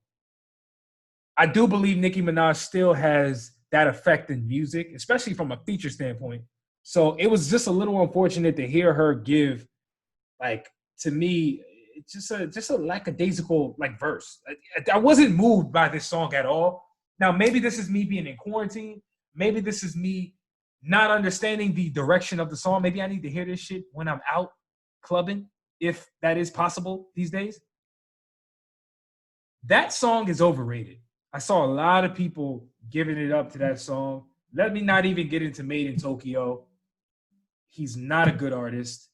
I do believe Nicki Minaj still has that effect in music, especially from a feature standpoint. So it was just a little unfortunate to hear her give, like, to me, just a lackadaisical like verse. I wasn't moved by this song at all. Now, maybe this is me being in quarantine. Maybe this is me not understanding the direction of the song. Maybe I need to hear this shit when I'm out clubbing, if that is possible these days. That song is overrated. I saw a lot of people giving it up to that song. Let me not even get into Made in Tokyo. He's not a good artist.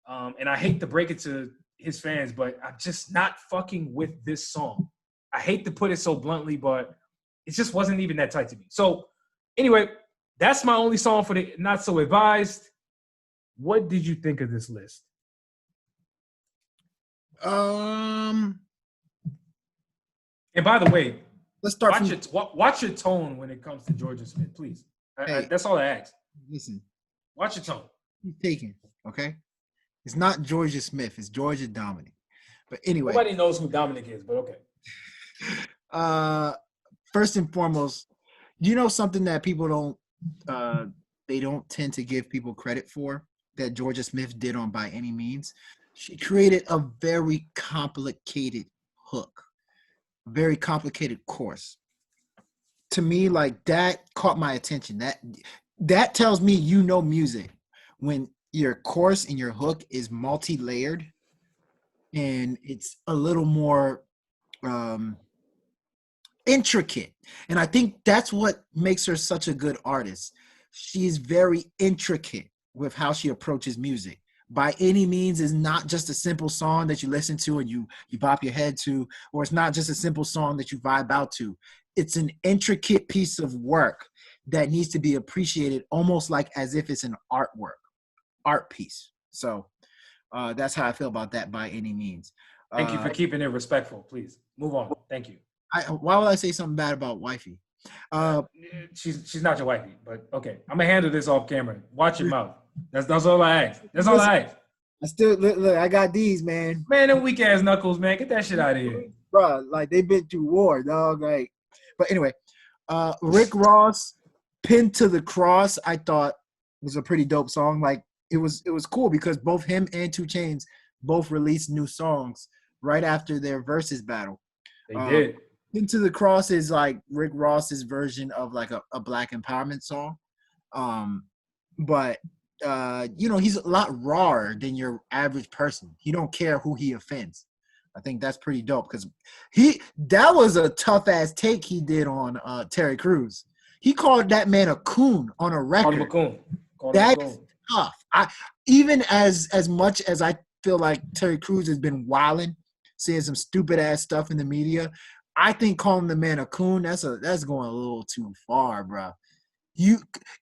And I hate to break it to his fans, but I'm just not fucking with this song. I hate to put it so bluntly, but it just wasn't even that tight to me. So anyway, that's my only song for the Not So Advised. What did you think of this list? And by the way, let's start. Watch your tone when it comes to Jorja Smith, please. That's all I ask. Listen, watch your tone. He's taking, okay? It's not Jorja Smith. It's Georgia Dominic. But anyway, nobody knows who Dominic is, but okay. First and foremost, you know something that people don't tend to give people credit for that Jorja Smith did on By Any Means? She created a very complicated hook, a very complicated chorus. To me, like, that caught my attention. That tells me you know music when your chorus and your hook is multi-layered and it's a little more intricate. And I think that's what makes her such a good artist. She's very intricate with how she approaches music. By Any Means is not just a simple song that you listen to and you bop your head to, or it's not just a simple song that you vibe out to. It's an intricate piece of work that needs to be appreciated almost like as if it's an art piece. So that's how I feel about that, By Any Means. Thank you for keeping it respectful. Please move on. Thank you. Why would I say something bad about wifey? She's not your wifey, but okay. I'm gonna handle this off camera. Watch your mouth. That's all I ask. That's all I ask. I still look. I got these, man. Man, them weak ass knuckles, man. Get that shit out of here, bro. Like, they've been through war, dog. Like, but anyway, Rick Ross, "Pinned to the Cross," I thought was a pretty dope song. Like, it was cool because both him and 2 Chainz both released new songs right after their versus battle. They did. "Pinned to the Cross" is like Rick Ross's version of like a black empowerment song. But he's a lot rawer than your average person. He don't care who he offends. I think that's pretty dope because that was a tough ass take he did on Terry Crews. He called that man a coon on a record. Called him a coon. That's tough. even as much as I feel like Terry Crews has been wilding, saying some stupid ass stuff in the media, I think calling the man a coon, that's going a little too far, bro.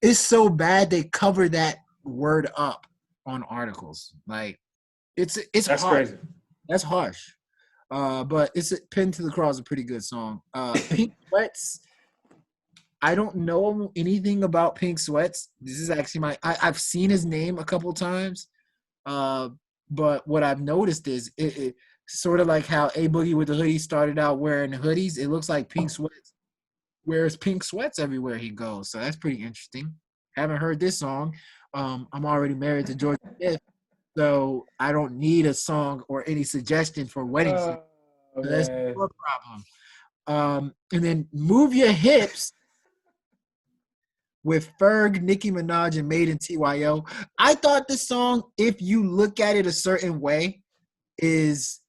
It's so bad they cover that word up on articles. Like it's That's harsh. crazy. That's harsh. But it's Pinned to the Cross, a pretty good song. Pink Sweats. I don't know anything about Pink Sweats. This is actually I've seen his name a couple times. But what I've noticed is it sort of like how A Boogie with the Hoodie started out wearing hoodies. It looks like Pink Sweats wears pink sweats everywhere he goes. So that's pretty interesting. Haven't heard this song. I'm already married to Jorja Smith, so I don't need a song or any suggestion for wedding songs. So that's no problem. And then Move Your Hips with Ferg, Nicki Minaj, and Made in TYO. I thought the song, if you look at it a certain way, is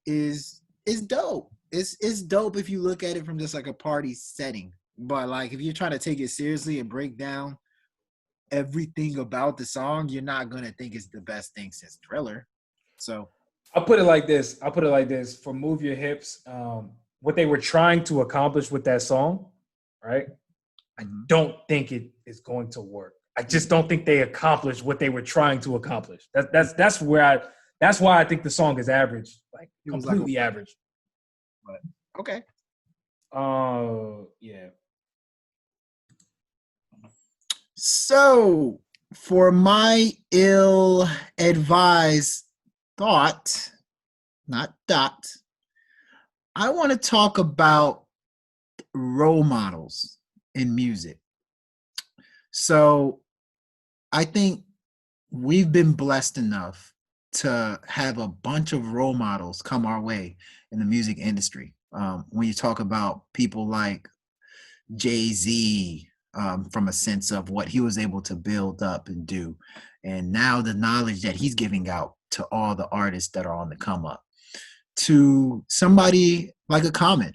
dope. It's dope if you look at it from just like a party setting. But like if you're trying to take it seriously and break down everything about the song, you're not gonna think it's the best thing since Thriller. So I'll put it like this. For Move Your Hips, what they were trying to accomplish with that song, right? I don't think it is going to work. I just don't think they accomplished what they were trying to accomplish. That's why I think the song is average, like completely average. But okay. Yeah. So for my ill-advised thought, not dot, I want to talk about role models in music. So I think we've been blessed enough to have a bunch of role models come our way in the music industry. When you talk about people like Jay-Z, from a sense of what he was able to build up and do, and now the knowledge that he's giving out to all the artists that are on the come up, to somebody like a Common,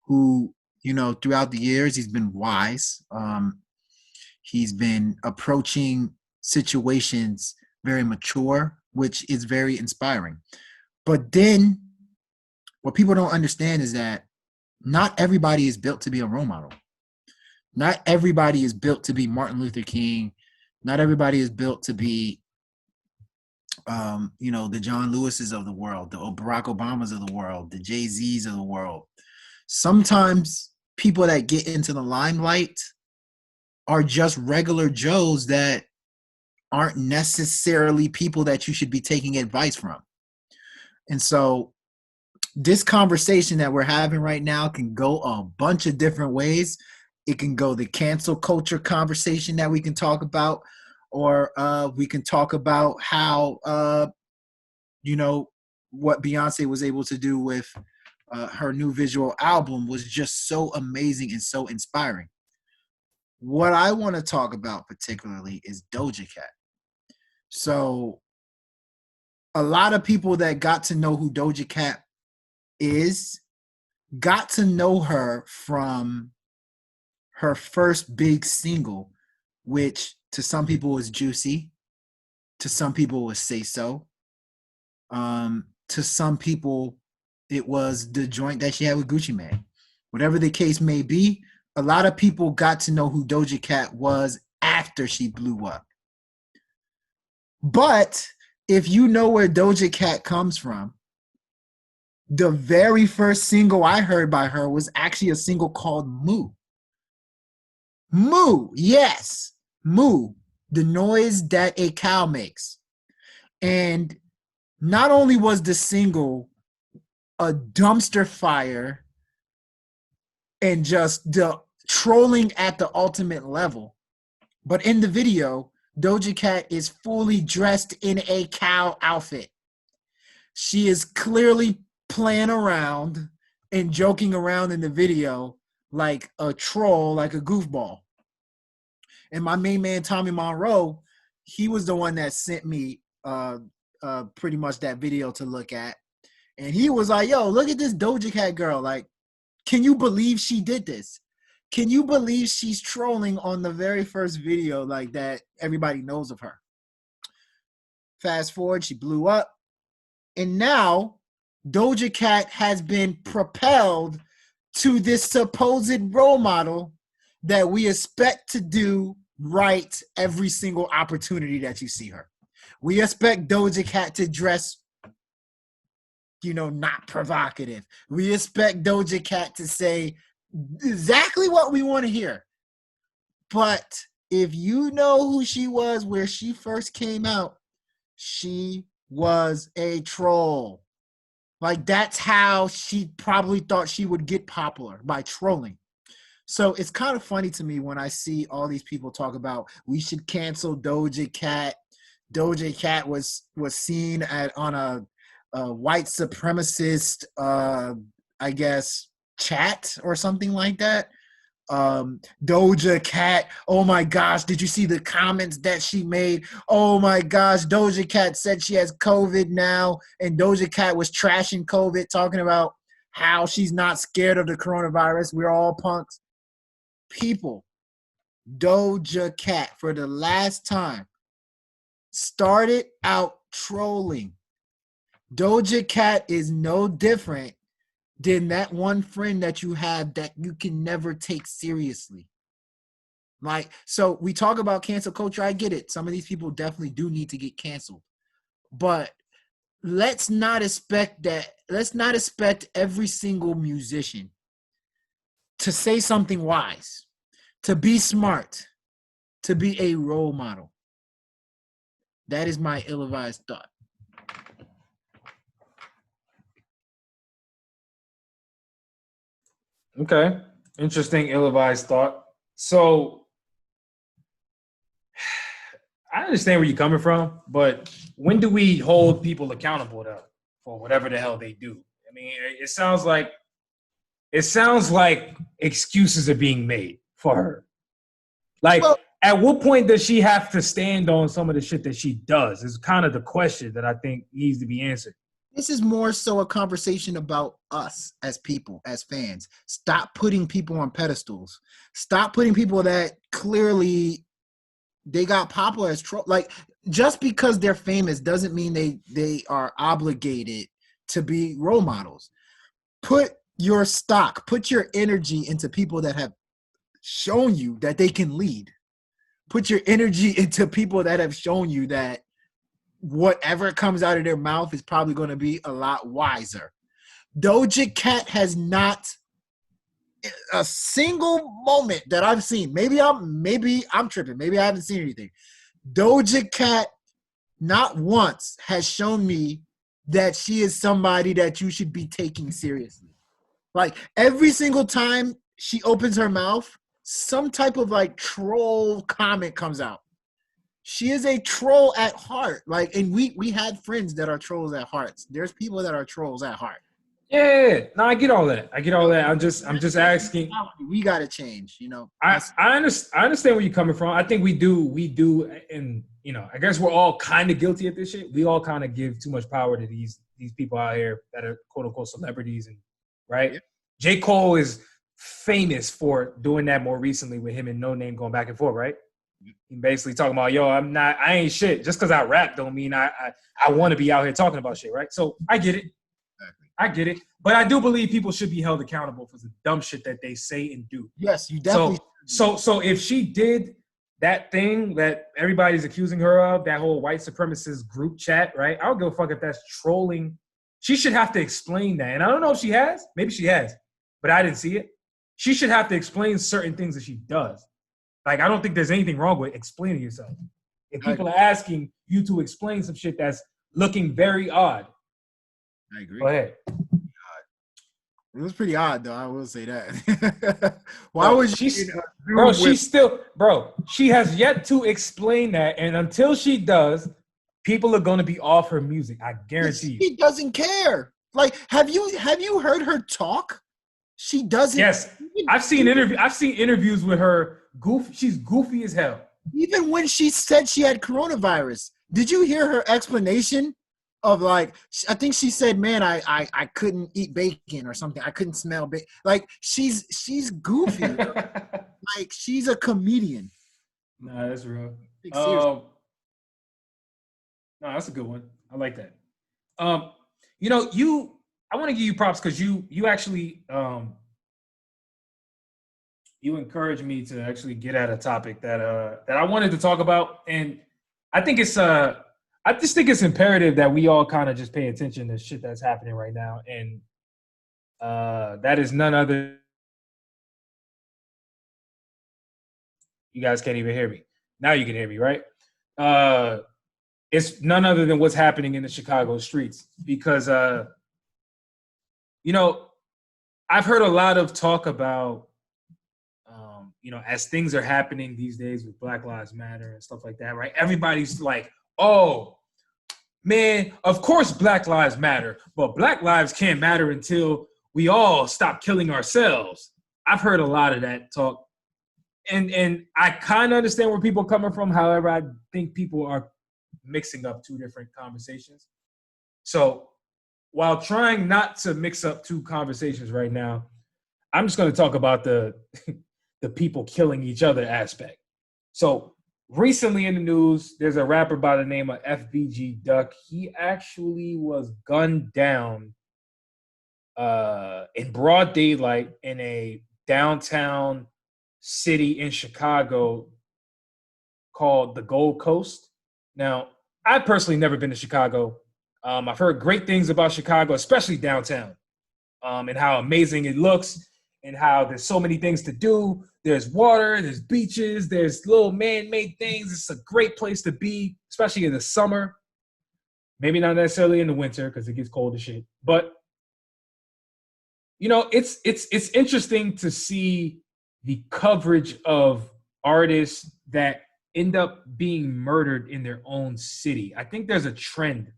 who, you know, throughout the years he's been wise. He's been approaching situations very mature, which is very inspiring. But then what people don't understand is that not everybody is built to be a role model. Not everybody is built to be Martin Luther King. Not everybody is built to be, the John Lewises of the world, the Barack Obamas of the world, the Jay-Z's of the world. Sometimes people that get into the limelight are just regular Joes that aren't necessarily people that you should be taking advice from. And so this conversation that we're having right now can go a bunch of different ways. It can go the cancel culture conversation that we can talk about, or we can talk about how, what Beyonce was able to do with her new visual album was just so amazing and so inspiring. What I want to talk about particularly is Doja Cat. So a lot of people that got to know who Doja Cat is got to know her from her first big single, which to some people was Juicy, to some people was Say So, to some people it was the joint that she had with Gucci Mane. Whatever the case may be, a lot of people got to know who Doja Cat was after she blew up. But if you know where Doja Cat comes from, the very first single I heard by her was actually a single called Moo. Moo, yes, moo, the noise that a cow makes. And not only was the single a dumpster fire and just the trolling at the ultimate level, but in the video, Doja Cat is fully dressed in a cow outfit. She is clearly playing around and joking around in the video like a troll, like a goofball. And my main man, Tommy Monroe, he was the one that sent me pretty much that video to look at. And he was like, yo, look at this Doja Cat girl. Like, can you believe she did this? Can you believe she's trolling on the very first video like that everybody knows of her? Fast forward, she blew up. And now Doja Cat has been propelled to this supposed role model that we expect to do right every single opportunity that you see her. We expect Doja Cat to dress, not provocative. We expect Doja Cat to say exactly what we want to hear. But if you know who she was where she first came out, she was a troll. Like, that's how she probably thought she would get popular, by trolling. So it's kind of funny to me when I see all these people talk about we should cancel Doja Cat. Doja Cat was seen on a white supremacist, I guess, chat or something like that. Doja Cat, oh my gosh, did you see the comments that she made? Oh my gosh, Doja Cat said she has COVID now, and Doja Cat was trashing COVID, talking about how she's not scared of the coronavirus. We're all punks. People, Doja Cat, for the last time, started out trolling. Doja Cat is no different than that one friend that you have that you can never take seriously. Like, so we talk about cancel culture. I get it. Some of these people definitely do need to get canceled. But let's not expect every single musician to say something wise, to be smart, to be a role model. That is my ill-advised thought. Okay. Interesting, ill-advised thought. So I understand where you're coming from, but when do we hold people accountable though for whatever the hell they do? I mean, it sounds like excuses are being made for her. Like, Well, at what point does she have to stand on some of the shit that she does? Is kind of the question that I think needs to be answered. this is more so a conversation about us as people, as fans. Stop putting people on pedestals. Stop putting people that clearly they got popular as troll. Like, just because they're famous doesn't mean they are obligated to be role models. Put your stock, put your energy into people that have shown you that they can lead. Put your energy into people that have shown you that whatever comes out of their mouth is probably going to be a lot wiser. Doja Cat has not a single moment that I've seen. Maybe I'm tripping. Maybe I haven't seen anything. Doja Cat not once has shown me that she is somebody that you should be taking seriously. Like, every single time she opens her mouth, some type of like troll comment comes out. She is a troll at heart. Like, and we had friends that are trolls at heart. There's people that are trolls at heart. Yeah, no, I get all that. I'm just asking. We gotta change. I understand where you're coming from. I think we do, and I guess we're all kind of guilty of this shit. We all kind of give too much power to these people out here that are quote unquote celebrities, and right. Yeah. J. Cole is famous for doing that more recently with him and No Name going back and forth, right? He basically talking about, yo, I ain't shit. Just because I rap don't mean I want to be out here talking about shit, right? So I get it. I get it. But I do believe people should be held accountable for the dumb shit that they say and do. Yes, you definitely So if she did that thing that everybody's accusing her of, that whole white supremacist group chat, right? I don't give a fuck if that's trolling. She should have to explain that. And I don't know if she has. Maybe she has. But I didn't see it. She should have to explain certain things that she does. Like, I don't think there's anything wrong with explaining yourself. If people are asking you to explain some shit that's looking very odd. I agree. Go ahead. It was pretty odd, though. I will say that. Why was she? She has yet to explain that, and until she does, people are going to be off her music. I guarantee you. She doesn't care. Like, have you heard her talk? She doesn't. Yes, I've seen interviews with her. She's goofy as hell. Even when she said she had coronavirus, did you hear her explanation? Of like, I think she said, "Man, I couldn't eat bacon or something. I couldn't smell bacon." Like, she's goofy. Like, she's a comedian. Nah, that's real. No, that's a good one. I like that. You know, I want to give you props because you actually you encouraged me to actually get at a topic that I wanted to talk about, and I think I just think it's imperative that we all kind of just pay attention to shit that's happening right now, and that is none other. You guys can't even hear me. Now you can hear me, right? It's none other than what's happening in the Chicago streets because you know, I've heard a lot of talk about, you know, as things are happening these days with Black Lives Matter and stuff like that, right? Everybody's like, oh, man, of course Black Lives matter, but Black lives can't matter until we all stop killing ourselves. I've heard a lot of that talk. And I kind of understand where people are coming from. However, I think people are mixing up two different conversations. So while trying not to mix up two conversations right now, I'm just going to talk about the the people killing each other aspect. So recently in the news, there's a rapper by the name of FBG Duck. He actually was gunned down in broad daylight in a downtown city in Chicago called the Gold Coast. Now, I've personally never been to Chicago. I've heard great things about Chicago, especially downtown, and how amazing it looks and how there's so many things to do. There's water, there's beaches, there's little man-made things. It's a great place to be, especially in the summer. Maybe not necessarily in the winter because it gets cold as shit. But you know, it's interesting to see the coverage of artists that end up being murdered in their own city. I think there's a trend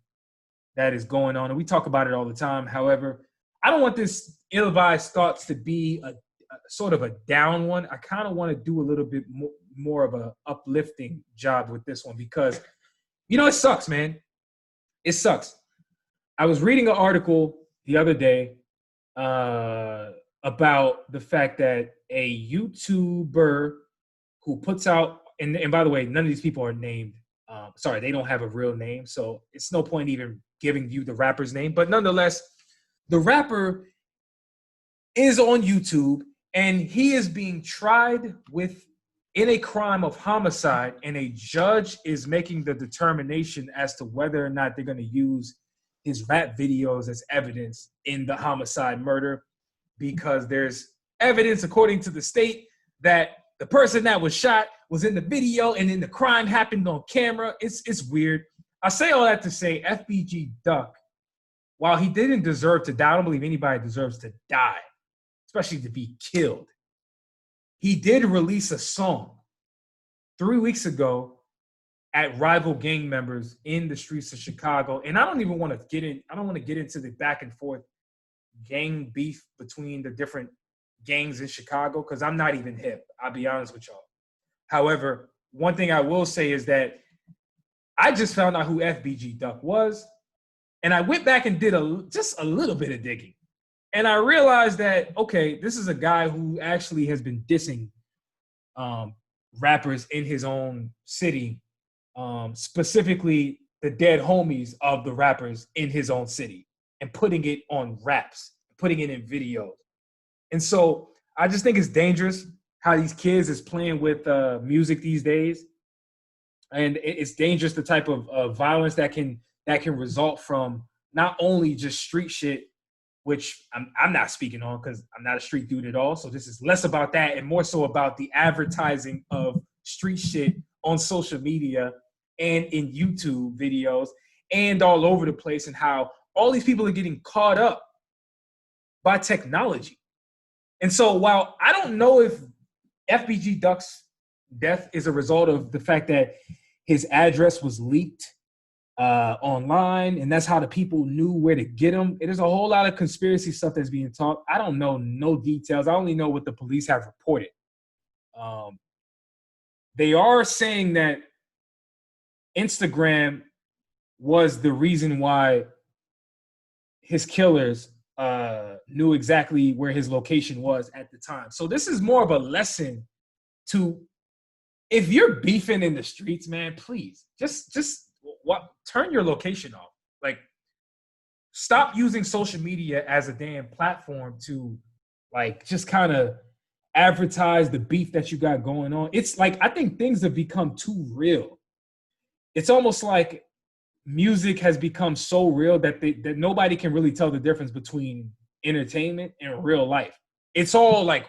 that is going on, and we talk about it all the time. However, I don't want this ill-advised thoughts to be a sort of a down one. I kind of want to do a little bit more of a uplifting job with this one because, you know, it sucks, man. It sucks. I was reading an article the other day about the fact that a YouTuber who puts out, and by the way, none of these people are named. Sorry, they don't have a real name, so it's no point even giving you the rapper's name. But nonetheless, the rapper is on YouTube, and he is being tried in a crime of homicide, and a judge is making the determination as to whether or not they're going to use his rap videos as evidence in the homicide murder, because there's evidence, according to the state, that the person that was shot was in the video and then the crime happened on camera. It's weird. I say all that to say FBG Duck, while he didn't deserve to die, I don't believe anybody deserves to die, especially to be killed. He did release a song 3 weeks ago at rival gang members in the streets of Chicago. And I don't want to get into the back and forth gang beef between the different gangs in Chicago, because I'm not even hip. I'll be honest with y'all. However, one thing I will say is that I just found out who FBG Duck was, and I went back and did just a little bit of digging. And I realized that, okay, this is a guy who actually has been dissing rappers in his own city, specifically the dead homies of the rappers in his own city, and putting it on raps, putting it in videos. And so I just think it's dangerous how these kids is playing with music these days. And it's dangerous, the type of violence that can result from not only just street shit, which I'm not speaking on because I'm not a street dude at all. So this is less about that and more so about the advertising of street shit on social media and in YouTube videos and all over the place, and how all these people are getting caught up by technology. And so while I don't know if FBG Duck's death is a result of the fact that his address was leaked online, and that's how the people knew where to get him. It is a whole lot of conspiracy stuff that's being talked. I don't know no details. I only know what the police have reported. They are saying that Instagram was the reason why his killers knew exactly where his location was at the time. So this is more of a lesson to, if you're beefing in the streets, man, please just turn your location off. Like, stop using social media as a damn platform to, like, just kind of advertise the beef that you got going on. It's like, I think things have become too real. It's almost like music has become so real that that nobody can really tell the difference between entertainment and real life. It's all like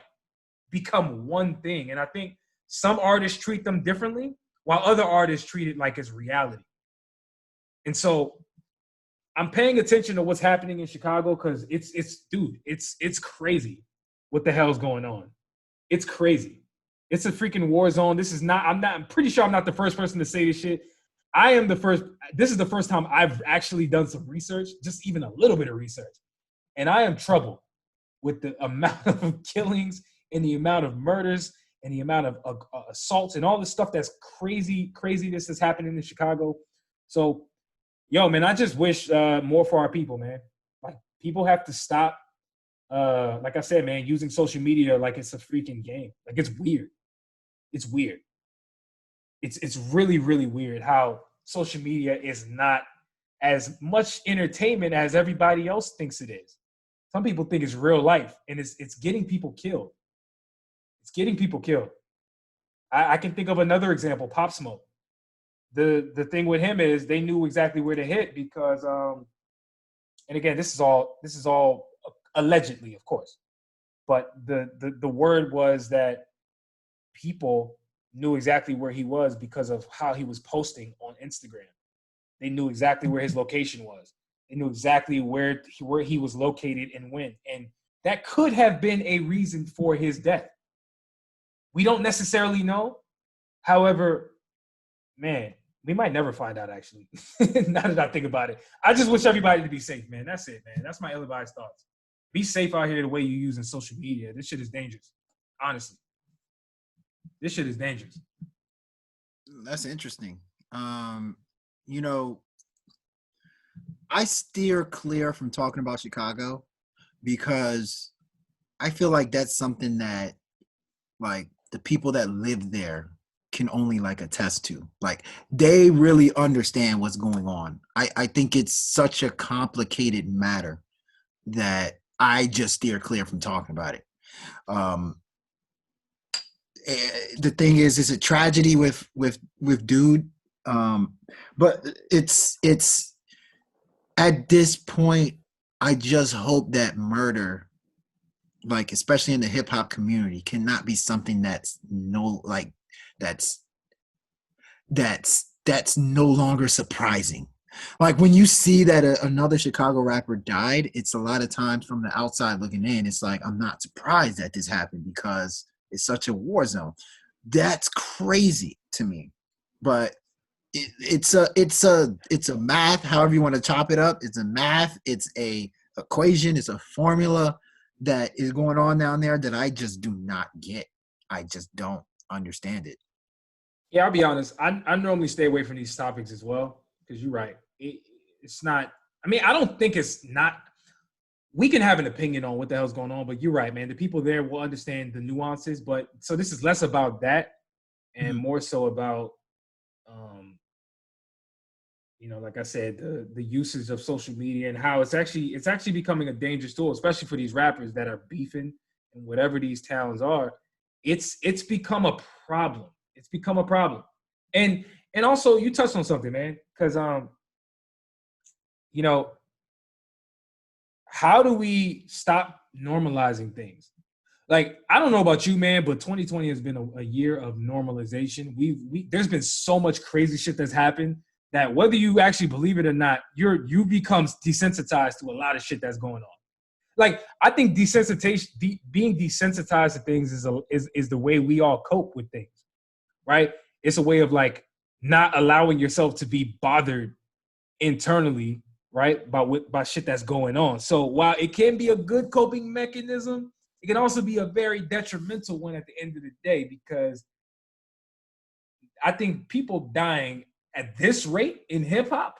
become one thing. And I think some artists treat them differently while other artists treat it like it's reality. And so I'm paying attention to what's happening in Chicago because it's crazy what the hell's going on. It's crazy. It's a freaking war zone. I'm pretty sure I'm not the first person to say this shit. This is the first time I've actually done some research, just even a little bit of research. And I am troubled with the amount of killings and the amount of murders and the amount of assaults and all the stuff that's craziness that's happening in Chicago. So, yo, man, I just wish more for our people, man. Like, people have to stop, like I said, man, using social media like it's a freaking game. Like, it's weird. It's weird. It's really, really weird how social media is not as much entertainment as everybody else thinks it is. Some people think it's real life, and it's getting people killed. It's getting people killed. I can think of another example, Pop Smoke. The thing with him is they knew exactly where to hit because, and again, this is all allegedly, of course, but the word was that people knew exactly where he was because of how he was posting on Instagram. They knew exactly where his location was. They knew exactly where he was located and when. And that could have been a reason for his death. We don't necessarily know. However, man, we might never find out, actually. Now that I think about it. I just wish everybody to be safe, man. That's it, man. That's my ill-advised thoughts. Be safe out here the way you're using social media. This shit is dangerous. Honestly. This shit is dangerous. That's interesting. You know, I steer clear from talking about Chicago because I feel like that's something that, like, the people that live there can only, like, attest to. Like, they really understand what's going on. I think it's such a complicated matter that I just steer clear from talking about it. The thing is, it's a tragedy with Dude, but it's at this point, I just hope that murder, like, especially in the hip hop community, cannot be something that's no longer surprising. Like, when you see that another Chicago rapper died, it's a lot of times from the outside looking in, it's like, I'm not surprised that this happened because it's such a war zone. That's crazy to me. But it's a math, however you want to chop it up. It's a math, it's a equation, it's a formula that is going on down there that I just do not get. I just don't understand it. Yeah, I'll be honest. I normally stay away from these topics as well because you're right. It's not. I mean, I don't think it's not. We can have an opinion on what the hell's going on, but you're right, man. The people there will understand the nuances. But so this is less about that and more so about, like I said, the usage of social media and how it's actually becoming a dangerous tool, especially for these rappers that are beefing in whatever these towns are. It's become a problem. It's become a problem. And also you touched on something, man, because how do we stop normalizing things? Like, I don't know about you, man, but 2020 has been a year of normalization. There's been so much crazy shit that's happened that whether you actually believe it or not, you become desensitized to a lot of shit that's going on. Like, I think being desensitized to things is the way we all cope with things, right? It's a way of, like, not allowing yourself to be bothered internally, right, by shit that's going on. So while it can be a good coping mechanism, it can also be a very detrimental one at the end of the day, because I think people dying at this rate in hip hop,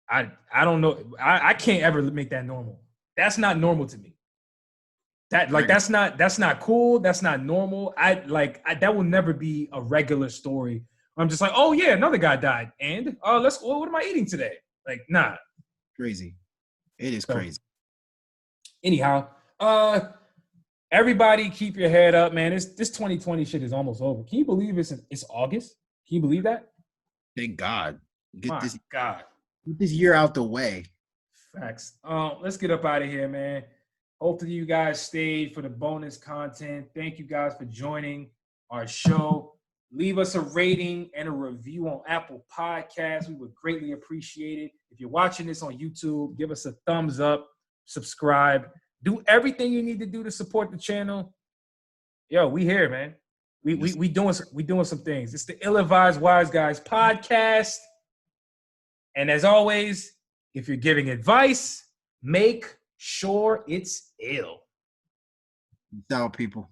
I don't know. I can't ever make that normal. That's not normal to me. That's not cool. That's not normal. That will never be a regular story I'm just like, oh yeah, another guy died. And what am I eating today? Like, nah. Crazy. It is So, crazy. Anyhow, everybody keep your head up, man. This 2020 shit is almost over. Can you believe it's August? Can you believe that? Thank God. My God. Get this year out the way. Facts. Let's get up out of here, man. Hopefully you guys stayed for the bonus content. Thank you guys for joining our show. Leave us a rating and a review on Apple Podcasts. We would greatly appreciate it. If you're watching this on YouTube, give us a thumbs up, subscribe. Do everything you need to do to support the channel. Yo, we here, man. We doing some things. It's the Ill-Advised Wise Guys podcast. And as always, if you're giving advice, make sure it's ill. Peace out, people.